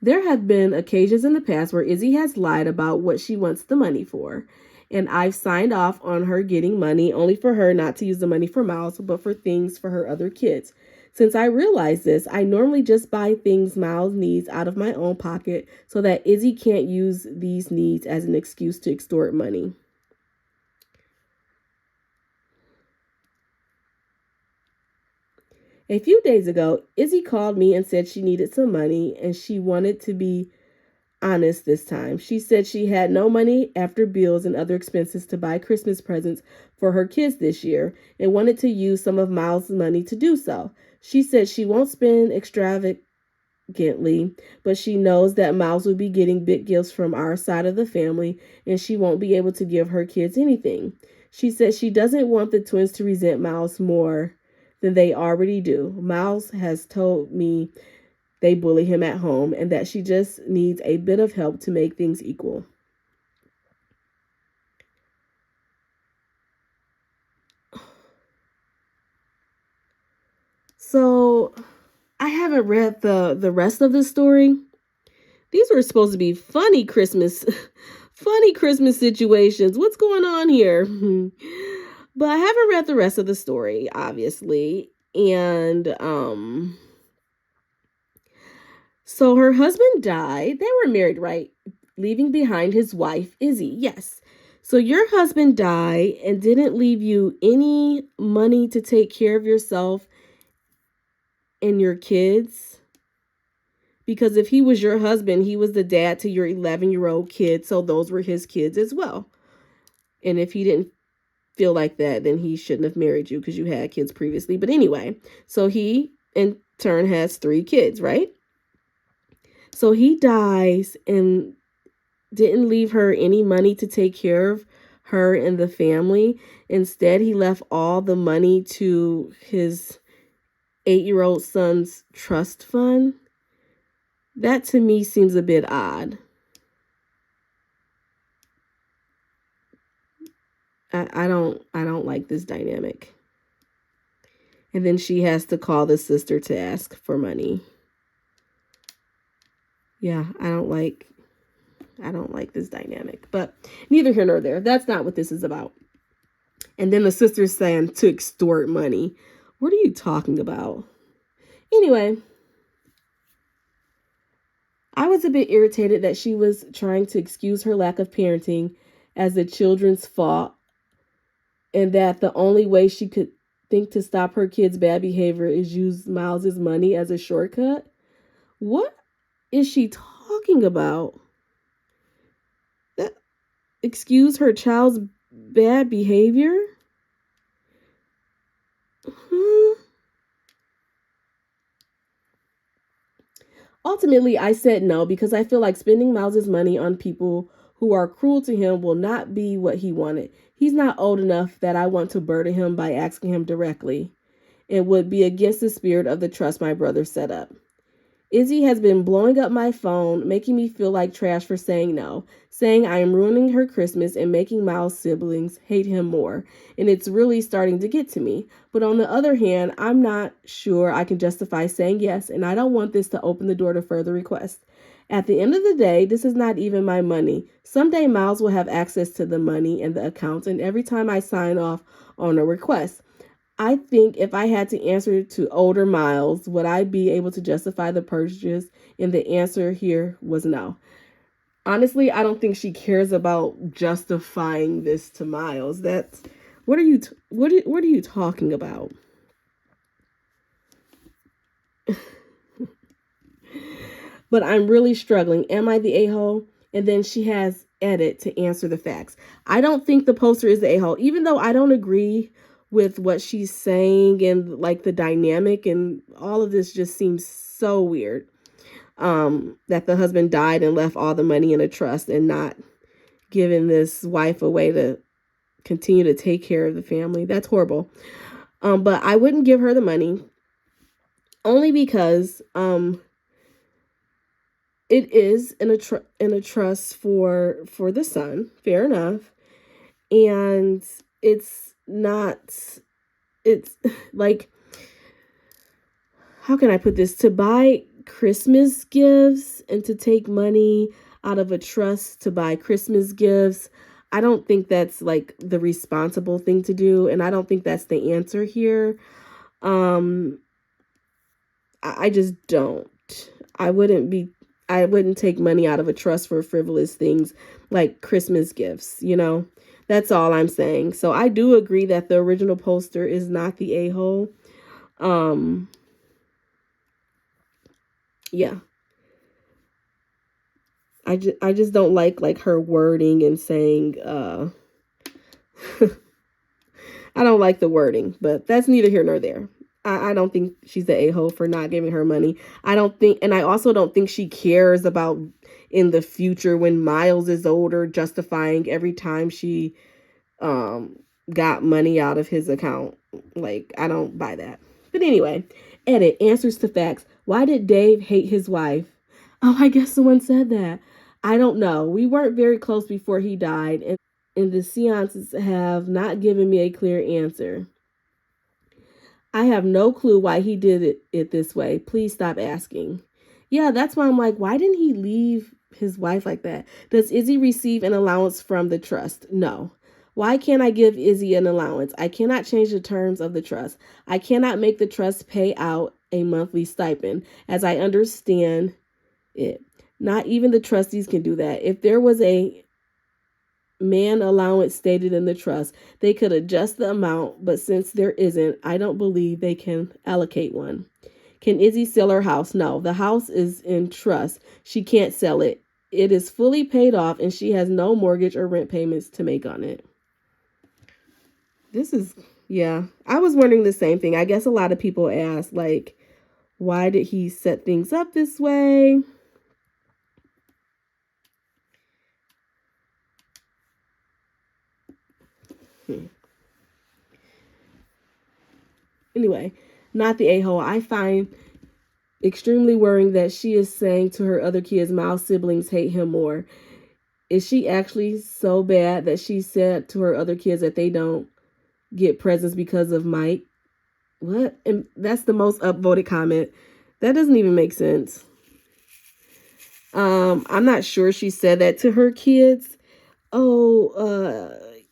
There have been occasions in the past where Izzy has lied about what she wants the money for. And I've signed off on her getting money only for her not to use the money for Miles, but for things for her other kids. Since I realized this, I normally just buy things Miles needs out of my own pocket so that Izzy can't use these needs as an excuse to extort money. A few days ago, Izzy called me and said she needed some money and she wanted to be honest this time. She said she had no money after bills and other expenses to buy Christmas presents for her kids this year and wanted to use some of Miles' money to do so. She said she won't spend extravagantly, but she knows that Miles will be getting big gifts from our side of the family and she won't be able to give her kids anything. She said she doesn't want the twins to resent Miles more than they already do. Miles has told me they bully him at home and that she just needs a bit of help to make things equal. So I haven't read the rest of the story. These were supposed to be funny Christmas situations. What's going on here? But I haven't read the rest of the story, obviously. And so her husband died. They were married, right? Leaving behind his wife, Izzy. Yes. So your husband died and didn't leave you any money to take care of yourself and your kids? Because if he was your husband, he was the dad to your 11-year-old kid. So those were his kids as well. And if he didn't feel like that, then he shouldn't have married you because you had kids previously. But anyway, so he in turn has 3 kids, right? So he dies and didn't leave her any money to take care of her and the family. Instead, he left all the money to his 8-year-old son's trust fund. That to me seems a bit odd. I don't like this dynamic. And then she has to call the sister to ask for money. Yeah, I don't like this dynamic. But neither here nor there. That's not what this is about. And then the sister's saying to extort money. What are you talking about? Anyway, I was a bit irritated that she was trying to excuse her lack of parenting as the children's fault, and that the only way she could think to stop her kids' bad behavior is use Miles's money as a shortcut. What is she talking about? That excuse her child's bad behavior? Ultimately, I said no because I feel like spending Miles's money on people who are cruel to him will not be what he wanted. He's not old enough that I want to burden him by asking him directly. It would be against the spirit of the trust my brother set up. Izzy has been blowing up my phone, making me feel like trash for saying no, saying I am ruining her Christmas and making Miles' siblings hate him more, and it's really starting to get to me. But on the other hand, I'm not sure I can justify saying yes, and I don't want this to open the door to further requests. At the end of the day, this is not even my money. Someday Miles will have access to the money and the accounts, and every time I sign off on a request. I think if I had to answer to older Miles, would I be able to justify the purchase? And the answer here was no. Honestly, I don't think she cares about justifying this to Miles. That's what are you what are you talking about? But I'm really struggling. Am I the a-hole? And then she has edit to answer the facts. I don't think the poster is the a-hole, even though I don't agree with what she's saying and like the dynamic and all of this just seems so weird. That the husband died and left all the money in a trust and not giving this wife a way to continue to take care of the family. That's horrible. But I wouldn't give her the money only because it is in a trust for the son. Fair enough. And it's like, how can I put this? To buy Christmas gifts and to take money out of a trust to buy Christmas gifts, I don't think that's like the responsible thing to do. And I don't think that's the answer here. I just don't. I wouldn't take money out of a trust for frivolous things like Christmas gifts, you know? That's all I'm saying. So I do agree that the original poster is not the a-hole. Yeah. I just don't like her wording and saying, I don't like the wording, but that's neither here nor there. I don't think she's the a-hole for not giving her money. I also don't think she cares about in the future when Miles is older, justifying every time she got money out of his account. Like, I don't buy that. But anyway, edit, answers to facts. Why did Dave hate his wife? Oh, I guess someone said that. I don't know. We weren't very close before he died, and the seances have not given me a clear answer. I have no clue why he did it this way. Please stop asking. Yeah, that's why I'm like, why didn't he leave his wife like that? Does Izzy receive an allowance from the trust? No. Why can't I give Izzy an allowance? I cannot change the terms of the trust. I cannot make the trust pay out a monthly stipend, as I understand it. Not even the trustees can do that. If there was a man allowance stated in the trust, they could adjust the amount, but since there isn't, I don't believe they can allocate one. Can Izzy sell her house? No, the house is in trust. She can't sell it. It is fully paid off and she has no mortgage or rent payments to make on it. Yeah, I was wondering the same thing. I guess a lot of people ask, like, why did he set things up this way? Anyway, not the a-hole. I find extremely worrying that she is saying to her other kids, Miles' siblings hate him more. Is she actually so bad that she said to her other kids that they don't get presents because of Mike? What? And that's the most upvoted comment. That doesn't even make sense. I'm not sure she said that to her kids.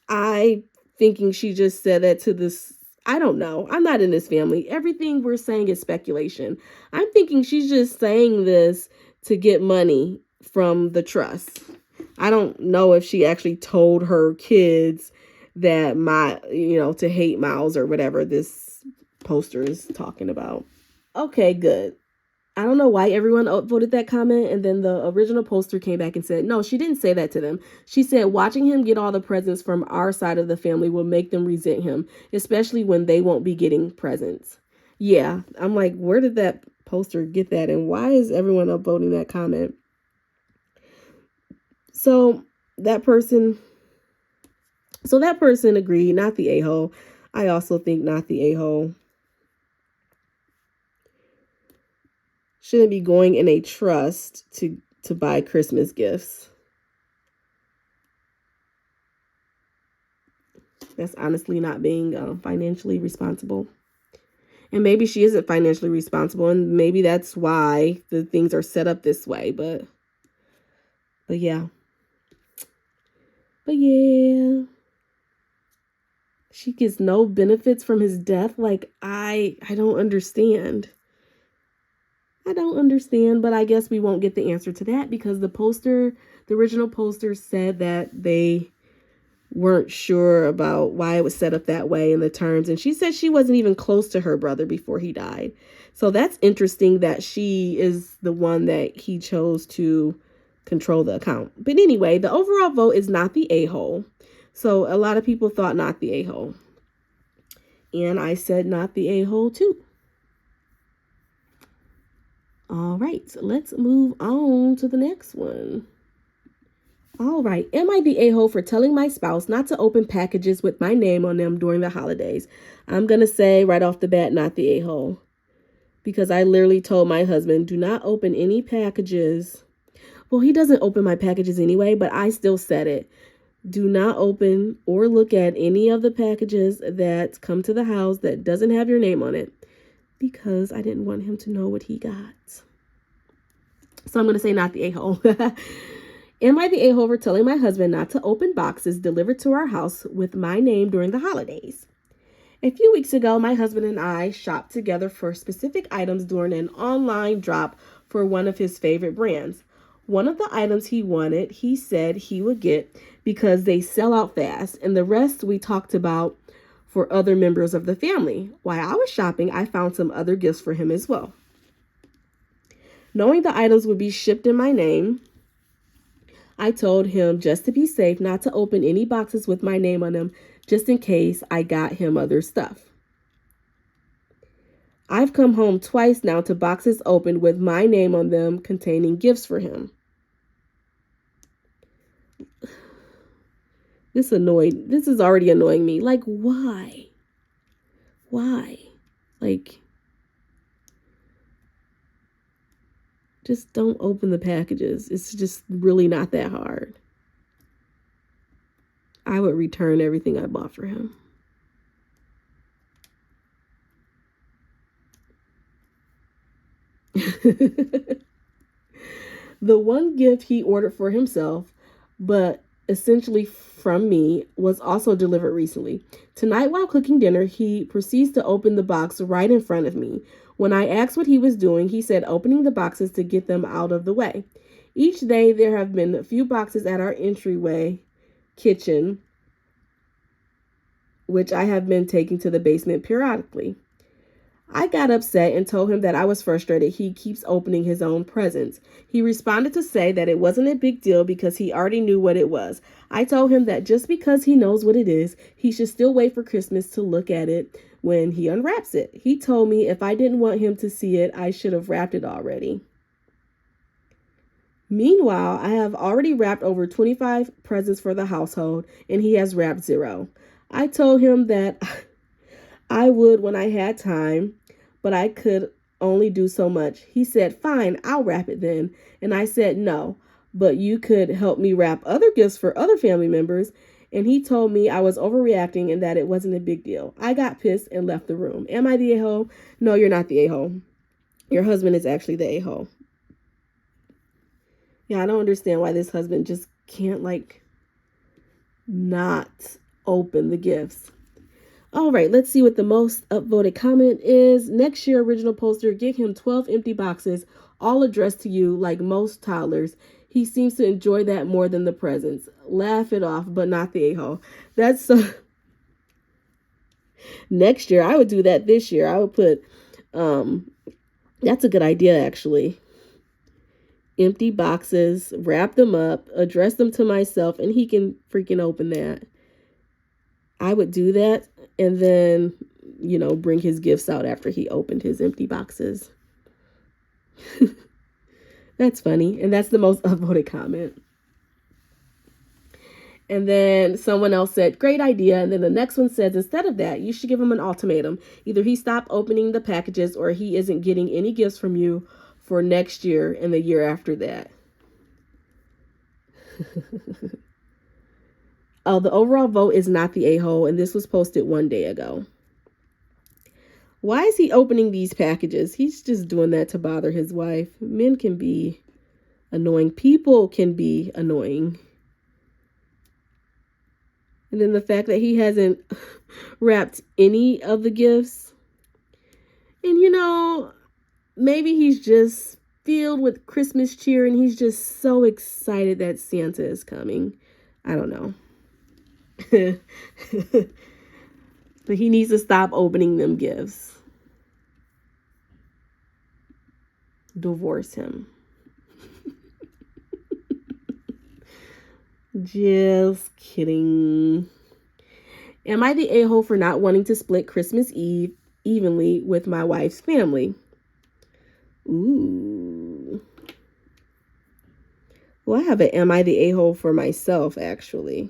I thinking she just said that to this. I don't know. I'm not in this family. Everything we're saying is speculation. I'm thinking she's just saying this to get money from the trust. I don't know if she actually told her kids that to hate Miles or whatever this poster is talking about. Okay, good. I don't know why everyone upvoted that comment, and then the original poster came back and said, no, she didn't say that to them. She said, watching him get all the presents from our side of the family will make them resent him, especially when they won't be getting presents. Yeah, I'm like, where did that poster get that, and why is everyone upvoting that comment? So that person agreed, not the a-hole. I also think not the a-hole. Shouldn't be going in a trust to buy Christmas gifts. That's honestly not being financially responsible. And maybe she isn't financially responsible, and maybe that's why the things are set up this way. But But yeah. But yeah. She gets no benefits from his death. Like, I don't understand. I don't understand, but I guess we won't get the answer to that because the original poster said that they weren't sure about why it was set up that way in the terms. And she said she wasn't even close to her brother before he died. So that's interesting that she is the one that he chose to control the account. But anyway, the overall vote is not the a-hole. So a lot of people thought not the a-hole. And I said not the a-hole too. All right, so let's move on to the next one. All right, am I the a-hole for telling my spouse not to open packages with my name on them during the holidays? I'm going to say right off the bat, not the a-hole. Because I literally told my husband, do not open any packages. Well, he doesn't open my packages anyway, but I still said it. Do not open or look at any of the packages that come to the house that doesn't have your name on it. Because I didn't want him to know what he got. So I'm going to say not the a-hole. Am I the a-hole for telling my husband not to open boxes delivered to our house with my name during the holidays? A few weeks ago, my husband and I shopped together for specific items during an online drop for one of his favorite brands. One of the items he wanted, he said he would get because they sell out fast, and the rest we talked about for other members of the family. While I was shopping, I found some other gifts for him as well. Knowing the items would be shipped in my name, I told him just to be safe not to open any boxes with my name on them just in case I got him other stuff. I've come home twice now to boxes opened with my name on them containing gifts for him. This is already annoying me. Like, why? Why? Like, just don't open the packages. It's just really not that hard. I would return everything I bought for him. The one gift he ordered for himself, but essentially from me, was also delivered recently. Tonight, while cooking dinner, he proceeds to open the box right in front of me. When I asked what he was doing, he said opening the boxes to get them out of the way. Each day, there have been a few boxes at our entryway kitchen, which I have been taking to the basement periodically. I got upset and told him that I was frustrated he keeps opening his own presents. He responded to say that it wasn't a big deal because he already knew what it was. I told him that just because he knows what it is, he should still wait for Christmas to look at it when he unwraps it. He told me if I didn't want him to see it, I should have wrapped it already. Meanwhile, I have already wrapped over 25 presents for the household, and he has wrapped 0. I told him that I would when I had time, but I could only do so much. He said, fine, I'll wrap it then. And I said, no, but you could help me wrap other gifts for other family members. And he told me I was overreacting and that it wasn't a big deal. I got pissed and left the room. Am I the a-hole? No, you're not the a-hole. Your husband is actually the a-hole. Yeah, I don't understand why this husband just can't, not open the gifts. All right, let's see what the most upvoted comment is. Next year, original poster, give him 12 empty boxes, all addressed to you like most toddlers. He seems to enjoy that more than the presents. Laugh it off, but not the a-hole. That's next year. I would do that this year. I would put, that's a good idea, actually. Empty boxes, wrap them up, address them to myself, and he can freaking open that. I would do that and then, bring his gifts out after he opened his empty boxes. That's funny. And that's the most upvoted comment. And then someone else said, great idea. And then the next one says, instead of that, you should give him an ultimatum. Either he stopped opening the packages or he isn't getting any gifts from you for next year and the year after that. Oh, the overall vote is not the a-hole, and this was posted 1 day ago. Why is he opening these packages? He's just doing that to bother his wife. Men can be Annoying people can be annoying. And then the fact that he hasn't wrapped any of the gifts. And maybe he's just filled with Christmas cheer and he's just so excited that Santa is coming. I don't know. But he needs to stop opening them gifts. Divorce him. Just kidding. Am I the a-hole for not wanting to split Christmas Eve evenly with my wife's family? Ooh. Well, I have an am I the a-hole for myself, actually.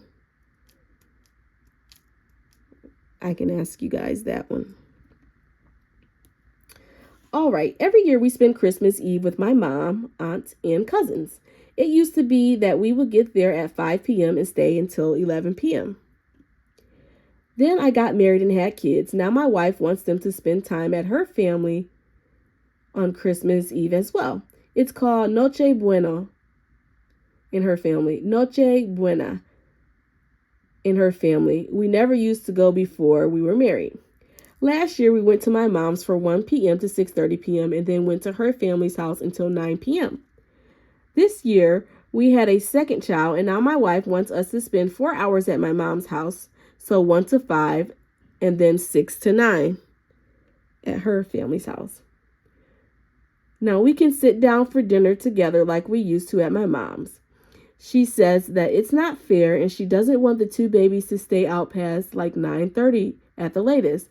I can ask you guys that one. All right. Every year we spend Christmas Eve with my mom, aunt, and cousins. It used to be that we would get there at 5 p.m. and stay until 11 p.m. Then I got married and had kids. Now my wife wants them to spend time at her family on Christmas Eve as well. It's called Noche Buena in her family. Noche Buena in her family. We never used to go before we were married. Last year we went to my mom's for 1 p.m. to 6:30 p.m. and then went to her family's house until 9 p.m. This year we had a second child and now my wife wants us to spend 4 hours at my mom's house. So 1 to 5 and then 6 to 9 at her family's house. Now we can sit down for dinner together like we used to at my mom's. She says that it's not fair and she doesn't want the two babies to stay out past like 9:30 at the latest.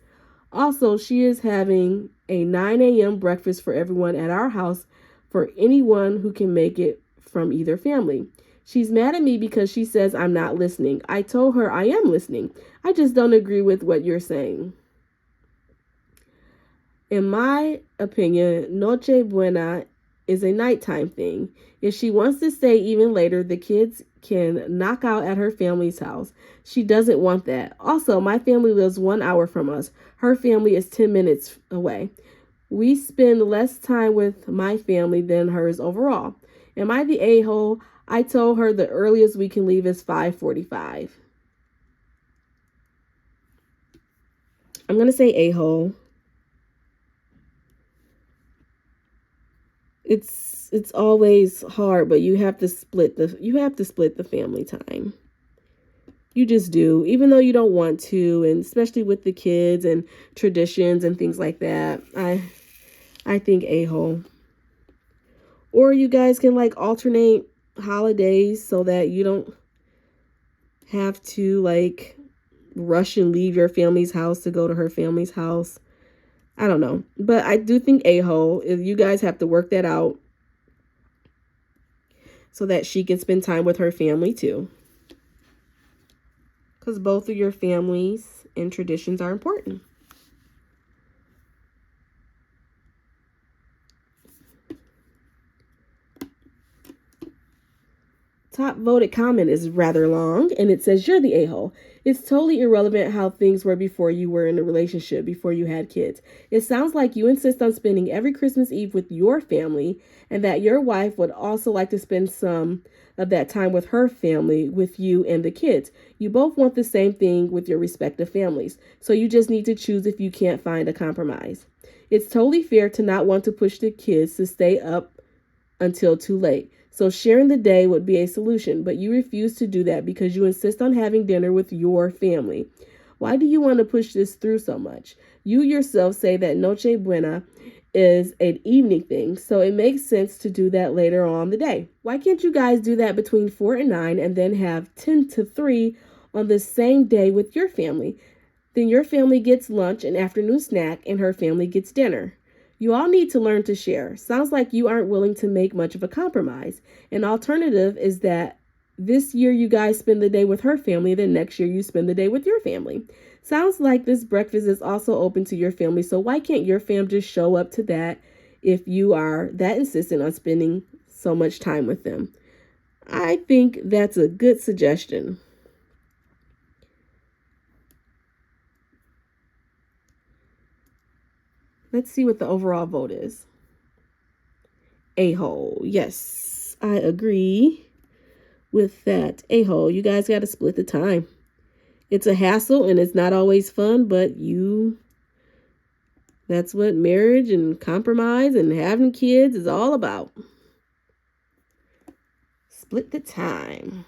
Also, she is having a 9 a.m. breakfast for everyone at our house for anyone who can make it from either family. She's mad at me because she says I'm not listening. I told her I am listening. I just don't agree with what you're saying. In my opinion, Noche Buena is a nighttime thing. If she wants to stay even later, the kids can knock out at her family's house. She doesn't want that. Also, my family lives 1 hour from us. Her family is 10 minutes away. We spend less time with my family than hers overall. Am I the a-hole? I told her the earliest we can leave is 5:45. I'm going to say a-hole. It's always hard, but you have to split the family time. You just do, even though you don't want to, and especially with the kids and traditions and things like that. I think a-hole. Or you guys can like alternate holidays so that you don't have to like rush and leave your family's house to go to her family's house. I don't know, but I do think a-hole. You guys have to work that out so that she can spend time with her family too. Because both of your families and traditions are important. Top voted comment is rather long, and it says, you're the a-hole. It's totally irrelevant how things were before you were in a relationship, before you had kids. It sounds like you insist on spending every Christmas Eve with your family, and that your wife would also like to spend some of that time with her family, with you and the kids. You both want the same thing with your respective families, so you just need to choose if you can't find a compromise. It's totally fair to not want to push the kids to stay up until too late. So sharing the day would be a solution, but you refuse to do that because you insist on having dinner with your family. Why do you want to push this through so much? You yourself say that Noche Buena is an evening thing, so it makes sense to do that later on the day. Why can't you guys do that between 4 and 9 and then have 10 to 3 on the same day with your family? Then your family gets lunch, an afternoon snack, and her family gets dinner. You all need to learn to share. Sounds like you aren't willing to make much of a compromise. An alternative is that this year you guys spend the day with her family, then next year you spend the day with your family. Sounds like this breakfast is also open to your family, so why can't your fam just show up to that if you are that insistent on spending so much time with them? I think that's a good suggestion. Let's see what the overall vote is. A-hole. Yes. I agree with that. A-hole, you guys got to split the time. It's a hassle and it's not always fun, but that's what marriage and compromise and having kids is all about. Split the time.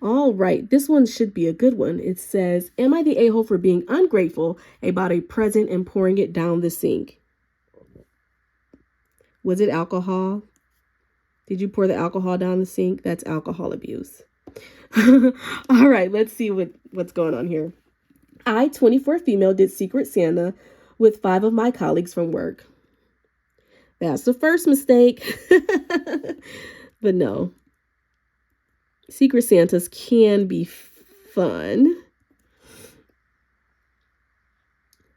All right, this one should be a good one. It says, am I the a-hole for being ungrateful about a present and pouring it down the sink? Was it alcohol? Did you pour the alcohol down the sink? That's alcohol abuse. All right, let's see what's going on here. I, 24 female, did Secret Santa with 5 of my colleagues from work. That's the first mistake. But no. Secret Santas can be fun.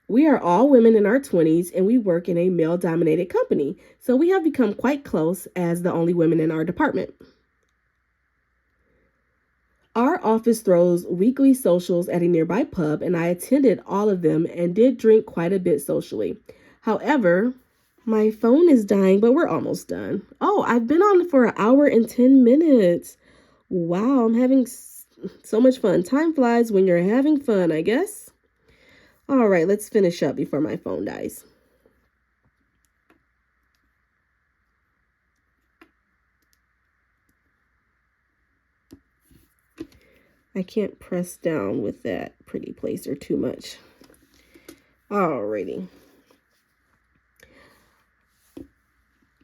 We are all women in our 20s and we work in a male-dominated company, so we have become quite close as the only women in our department. Our office throws weekly socials at a nearby pub, and I attended all of them and did drink quite a bit socially. However, my phone is dying, but we're almost done. Oh, I've been on for 1 hour and 10 minutes. Wow, I'm having so much fun. Time flies when you're having fun, I guess. All right, let's finish up before my phone dies. I can't press down with that pretty placer too much. Alrighty.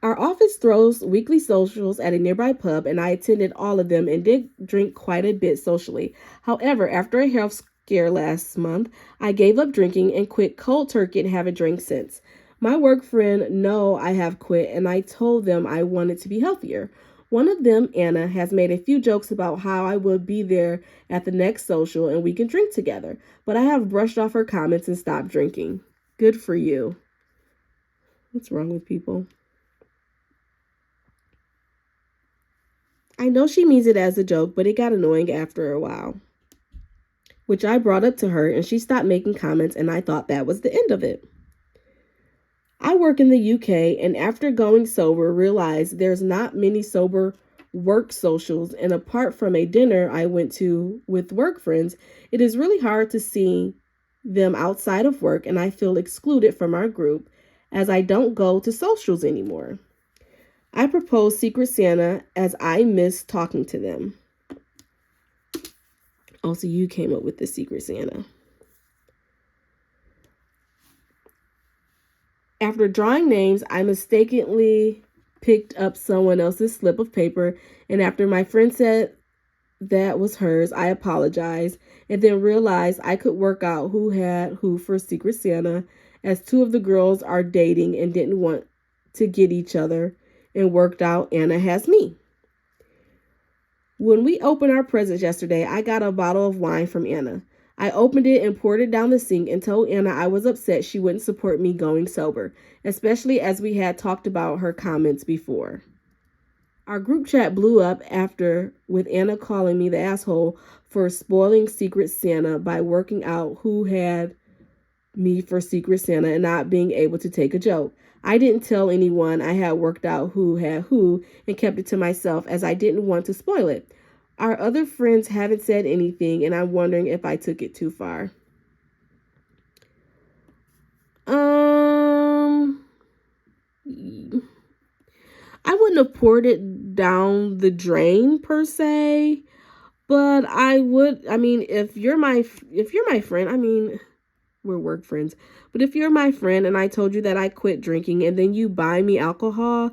Our office throws weekly socials at a nearby pub, and I attended all of them and did drink quite a bit socially. However, after a health scare last month, I gave up drinking and quit cold turkey and haven't drank since. My work friend know I have quit, and I told them I wanted to be healthier. One of them, Anna, has made a few jokes about how I will be there at the next social and we can drink together, but I have brushed off her comments and stopped drinking. Good for you. What's wrong with people? I know she means it as a joke, but it got annoying after a while, which I brought up to her and she stopped making comments, and I thought that was the end of it. I work in the UK, and after going sober, realized there's not many sober work socials, and apart from a dinner I went to with work friends, it is really hard to see them outside of work, and I feel excluded from our group as I don't go to socials anymore. I proposed Secret Santa as I miss talking to them. Also, you came up with the Secret Santa. After drawing names, I mistakenly picked up someone else's slip of paper, and after my friend said that was hers, I apologized and then realized I could work out who had who for Secret Santa, as 2 of the girls are dating and didn't want to get each other, and worked out Anna has me. When we opened our presents yesterday, I got a bottle of wine from Anna. I opened it and poured it down the sink and told Anna I was upset she wouldn't support me going sober, especially as we had talked about her comments before. Our group chat blew up after, with Anna calling me the asshole for spoiling Secret Santa by working out who had me for Secret Santa and not being able to take a joke. I didn't tell anyone I had worked out who had who and kept it to myself as I didn't want to spoil it. Our other friends haven't said anything, and I'm wondering if I took it too far. I wouldn't have poured it down the drain per se, but I would. I mean, if you're my friend, I mean, we're work friends. But if you're my friend and I told you that I quit drinking and then you buy me alcohol,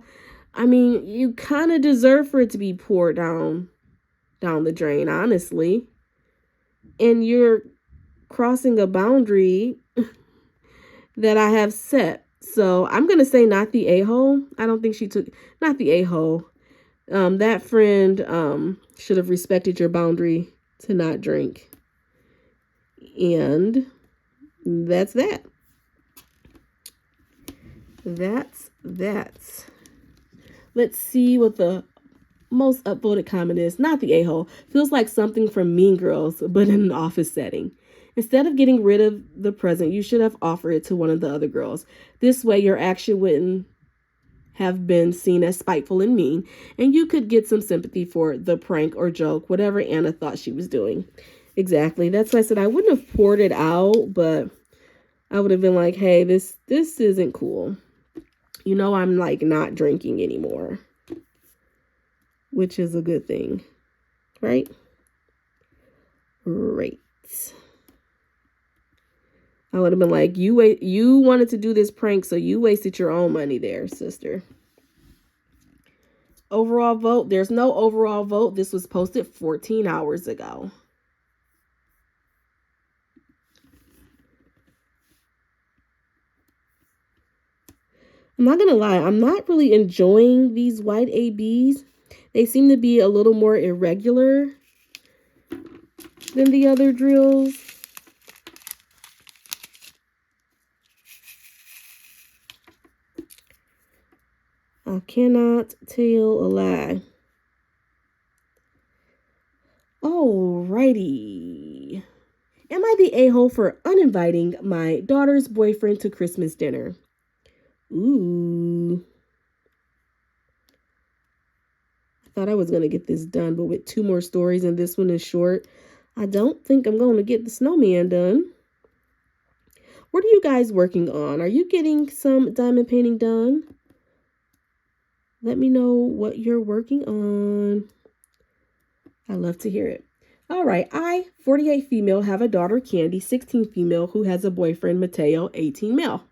I mean, you kind of deserve for it to be poured down the drain, honestly. And you're crossing a boundary that I have set. So I'm going to say not the a-hole. I don't think she took, not the a-hole. That friend should have respected your boundary to not drink. And that's that. That's that. Let's see what the most upvoted comment is. Not the a-hole. Feels like something from Mean Girls, but in an office setting. Instead of getting rid of the present, you should have offered it to one of the other girls. This way, your action wouldn't have been seen as spiteful and mean, and you could get some sympathy for the prank or joke, whatever Anna thought she was doing. Exactly. That's why I said I wouldn't have poured it out, but I would have been like, hey, this isn't cool. You know, I'm like not drinking anymore, which is a good thing, right? Right. I would have been like, you wanted to do this prank, so you wasted your own money there, sister. Overall vote. There's no overall vote. This was posted 14 hours ago. I'm not going to lie. I'm not really enjoying these white ABs. They seem to be a little more irregular than the other drills. I cannot tell a lie. Alrighty. Am I the a-hole for uninviting my daughter's boyfriend to Christmas dinner? Ooh. I thought I was going to get this done, but with 2 more stories and this one is short, I don't think I'm going to get the snowman done. What are you guys working on? Are you getting some diamond painting done? Let me know what you're working on. I love to hear it. All right. I, 48 female, have a daughter, Candy, 16 female, who has a boyfriend, Mateo, 18 male.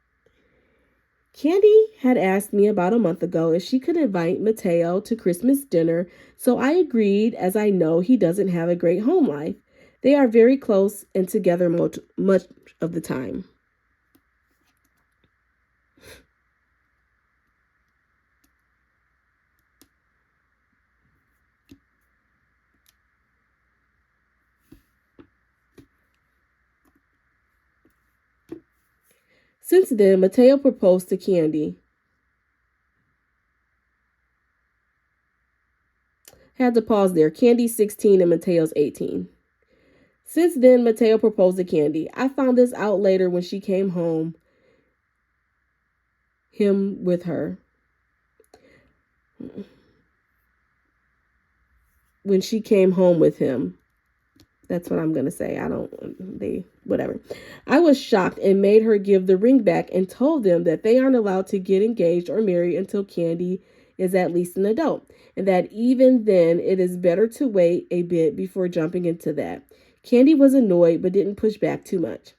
Candy had asked me about a month ago if she could invite Mateo to Christmas dinner, so I agreed as I know he doesn't have a great home life. They are very close and together much of the time. Since then, Mateo proposed to Candy. Had to pause there. Candy's 16 and Mateo's 18. Since then, Mateo proposed to Candy. I found this out later when she came home. Him with her. When she came home with him. That's what I'm going to say. Whatever. I was shocked and made her give the ring back and told them that they aren't allowed to get engaged or married until Candy is at least an adult. And that even then, it is better to wait a bit before jumping into that. Candy was annoyed, but didn't push back too much.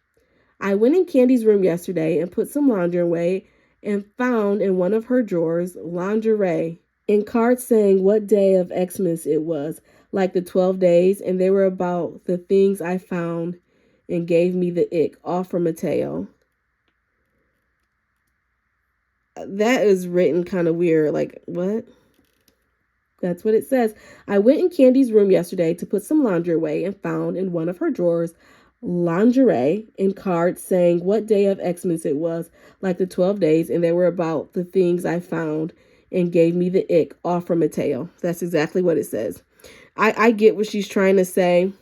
I went in Candy's room yesterday and put some laundry away and found in one of her drawers lingerie and cards saying what day of Xmas it was, like the 12 days, and they were about the things I found and gave me the ick, all from Mateo. That is written kind of weird. Like, what? That's what it says. I went in Candy's room yesterday to put some laundry away and found in one of her drawers lingerie and cards saying what day of Xmas it was, like the 12 days, and they were about the things I found and gave me the ick, all from Mateo. That's exactly what it says. I get what she's trying to say.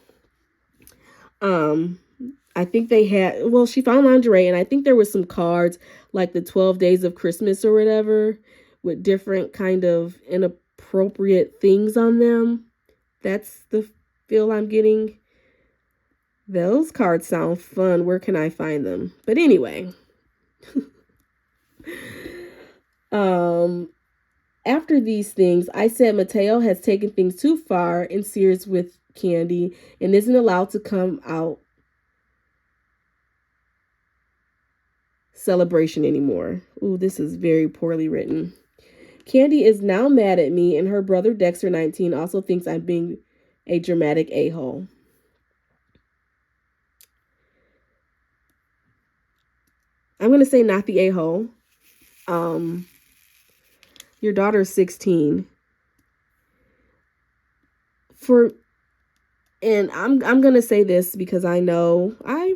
I think they had, well, she found lingerie, and I think there was some cards like the 12 days of Christmas or whatever with different kind of inappropriate things on them. That's the feel I'm getting. Those cards sound fun. Where can I find them? But anyway. After these things, I said Mateo has taken things too far and serious with Candy and isn't allowed to come out celebration anymore. Ooh, this is very poorly written. Candy is now mad at me, and her brother Dexter, 19, also thinks I'm being a dramatic a-hole. I'm going to say not the a-hole. Your daughter's 16. And I'm going to say this because I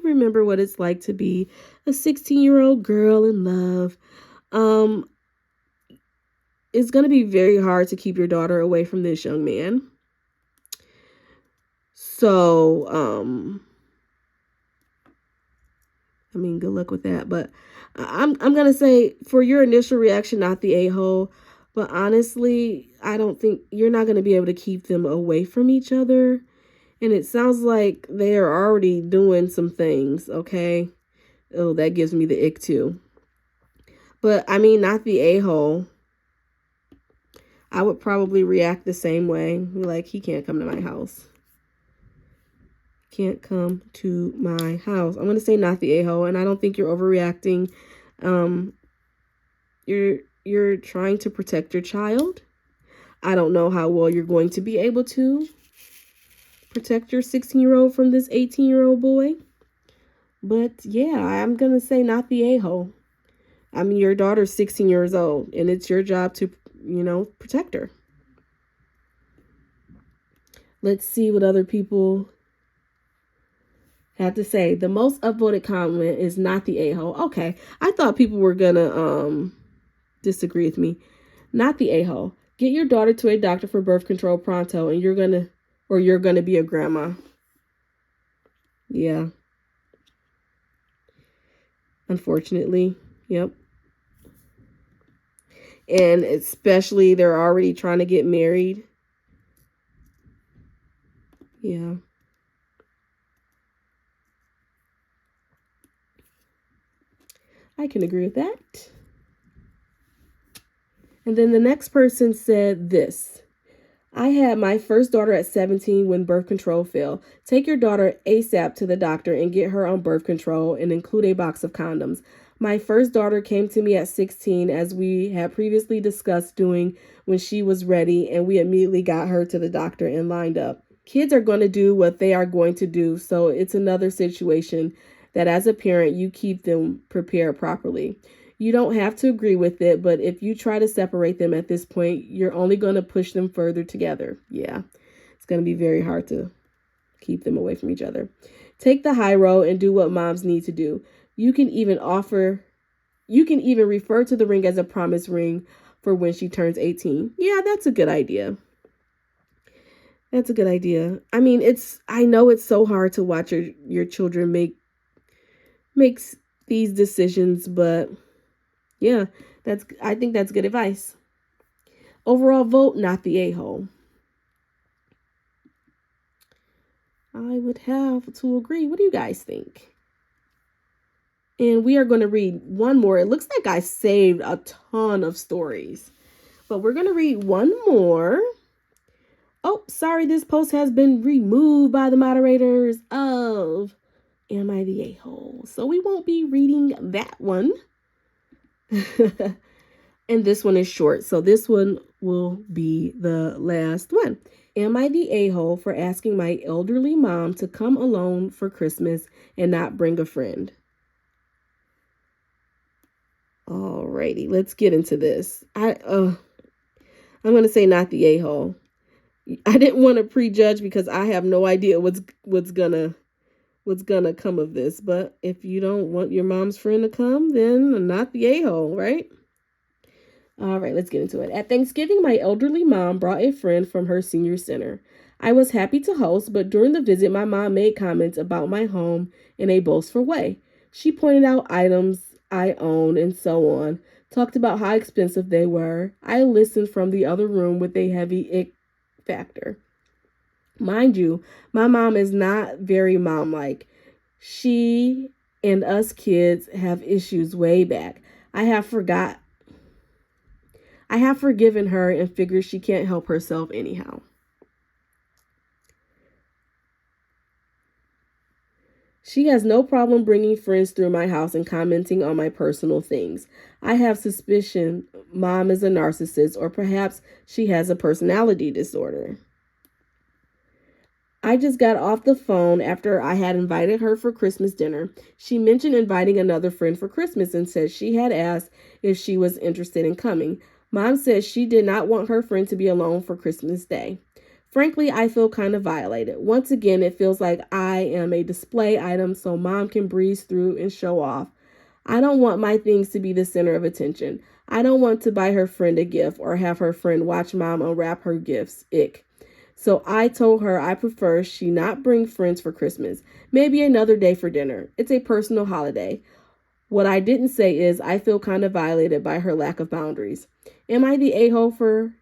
remember what it's like to be a 16-year-old girl in love. It's going to be very hard to keep your daughter away from this young man. So, I mean, good luck with that. But I'm gonna say for your initial reaction, not the a-hole. But honestly, I don't think you're not gonna be able to keep them away from each other. And it sounds like they are already doing some things. Okay. Oh, that gives me the ick too. But I mean, not the a-hole. I would probably react the same way. Be like, he can't come to my house. Can't come to my house. I'm going to say not the a-hole, and I don't think you're overreacting. You're trying to protect your child. I don't know how well you're going to be able to protect your 16-year-old from this 18-year-old boy. But yeah, I'm going to say not the a-hole. I mean, your daughter's 16 years old, and it's your job to, protect her. Let's see what other people have to say. The most upvoted comment is not the a-hole. Okay, I thought people were gonna disagree with me. Not the a-hole. Get your daughter to a doctor for birth control pronto, and you're gonna be a grandma. Yeah. Unfortunately, yep. And especially they're already trying to get married. Yeah. I can agree with that. And then the next person said this. I had my first daughter at 17 when birth control failed. Take your daughter ASAP to the doctor and get her on birth control and include a box of condoms. My first daughter came to me at 16 as we had previously discussed doing when she was ready, and we immediately got her to the doctor and lined up. Kids are going to do what they are going to do, so it's another situation that as a parent you keep them prepared properly. You don't have to agree with it, but if you try to separate them at this point, you're only going to push them further together. Yeah, it's going to be very hard to keep them away from each other. Take the high road and do what moms need to do. You can even refer to the ring as a promise ring for when she turns 18. Yeah, that's a good idea. That's a good idea. I mean, I know it's so hard to watch your children makes these decisions, but yeah, I think that's good advice. Overall vote, not the a-hole. I would have to agree. What do you guys think? And we are going to read one more. It looks like I saved a ton of stories, but we're going to read one more. Oh, sorry, this post has been removed by the moderators of Am I the A-hole? So we won't be reading that one. And this one is short, so this one will be the last one. Am I the a-hole for asking my elderly mom to come alone for Christmas and not bring a friend? Alrighty, let's get into this. I'm going to say not the a-hole. I didn't want to prejudge because I have no idea what's gonna come of this. But if you don't want your mom's friend to come, then not the a-hole, right? All right, let's get into it. At Thanksgiving, my elderly mom brought a friend from her senior center. I was happy to host, but during the visit, my mom made comments about my home in a boastful way. She pointed out items I own and so on, talked about how expensive they were. I listened from the other room with a heavy ick factor. Mind you, my mom is not very mom-like. She and us kids have issues way back. I have forgiven her and figured she can't help herself anyhow. She has no problem bringing friends through my house and commenting on my personal things. I have suspicion mom is a narcissist, or perhaps she has a personality disorder. I just got off the phone after I had invited her for Christmas dinner. She mentioned inviting another friend for Christmas and said she had asked if she was interested in coming. Mom says she did not want her friend to be alone for Christmas Day. Frankly, I feel kind of violated. Once again, it feels like I am a display item so mom can breeze through and show off. I don't want my things to be the center of attention. I don't want to buy her friend a gift or have her friend watch mom unwrap her gifts. Ick. So I told her I prefer she not bring friends for Christmas. Maybe another day for dinner. It's a personal holiday. What I didn't say is I feel kind of violated by her lack of boundaries. Am I the a-hole for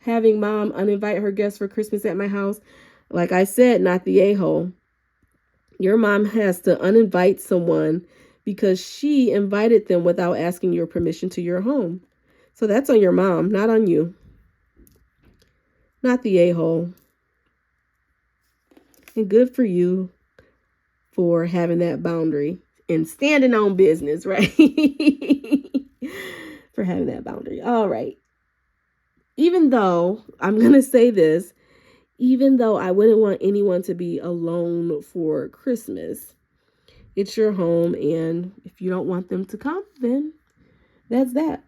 having mom uninvite her guests for Christmas at my house? Like I said, not the a-hole. Your mom has to uninvite someone because she invited them without asking your permission to your home. So that's on your mom, not on you. Not the a-hole. And good for you for having that boundary and standing on business, right? For having that boundary. All right. Even though, I'm going to say this, even though I wouldn't want anyone to be alone for Christmas, it's your home, and if you don't want them to come, then that's that.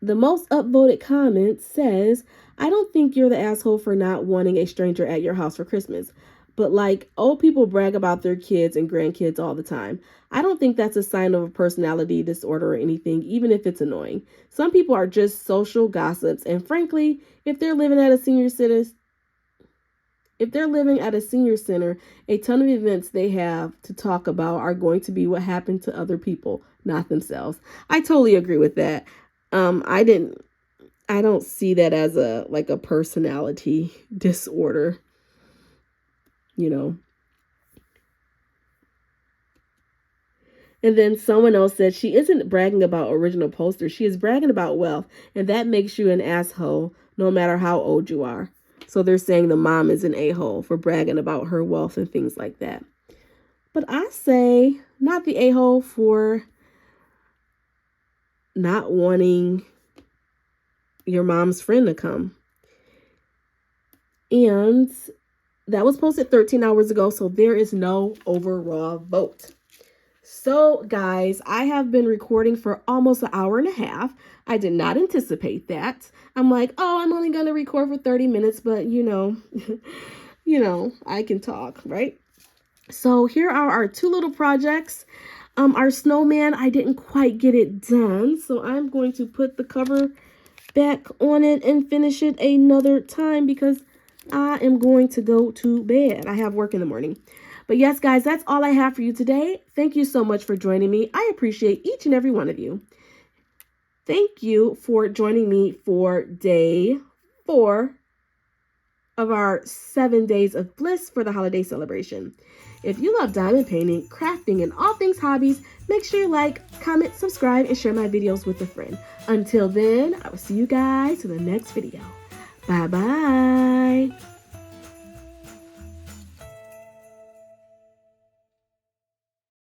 The most upvoted comment says, I don't think you're the asshole for not wanting a stranger at your house for Christmas. But like, old people brag about their kids and grandkids all the time. I don't think that's a sign of a personality disorder or anything, even if it's annoying. Some people are just social gossips, and frankly, if they're living at a senior center, a ton of events they have to talk about are going to be what happened to other people, not themselves. I totally agree with that. I don't see that as a personality disorder, you know. And then someone else said she isn't bragging about original posters. She is bragging about wealth, and that makes you an asshole no matter how old you are. So they're saying the mom is an a-hole for bragging about her wealth and things like that. But I say not the a-hole for not wanting your mom's friend to come. And that was posted 13 hours ago, so there is no overall vote. So guys, I have been recording for almost an hour and a half. I did not anticipate that. I'm like, oh, I'm only going to record for 30 minutes, but you know, I can talk, right? So here are our two little projects. Our snowman, I didn't quite get it done, so I'm going to put the cover back on it and finish it another time because I am going to go to bed. I have work in the morning. But yes, guys, that's all I have for you today. Thank you so much for joining me. I appreciate each and every one of you. Thank you for joining me for day 4 of our 7 days of bliss for the holiday celebration. If you love diamond painting, crafting, and all things hobbies, make sure you like, comment, subscribe, and share my videos with a friend. Until then, I will see you guys in the next video. Bye-bye.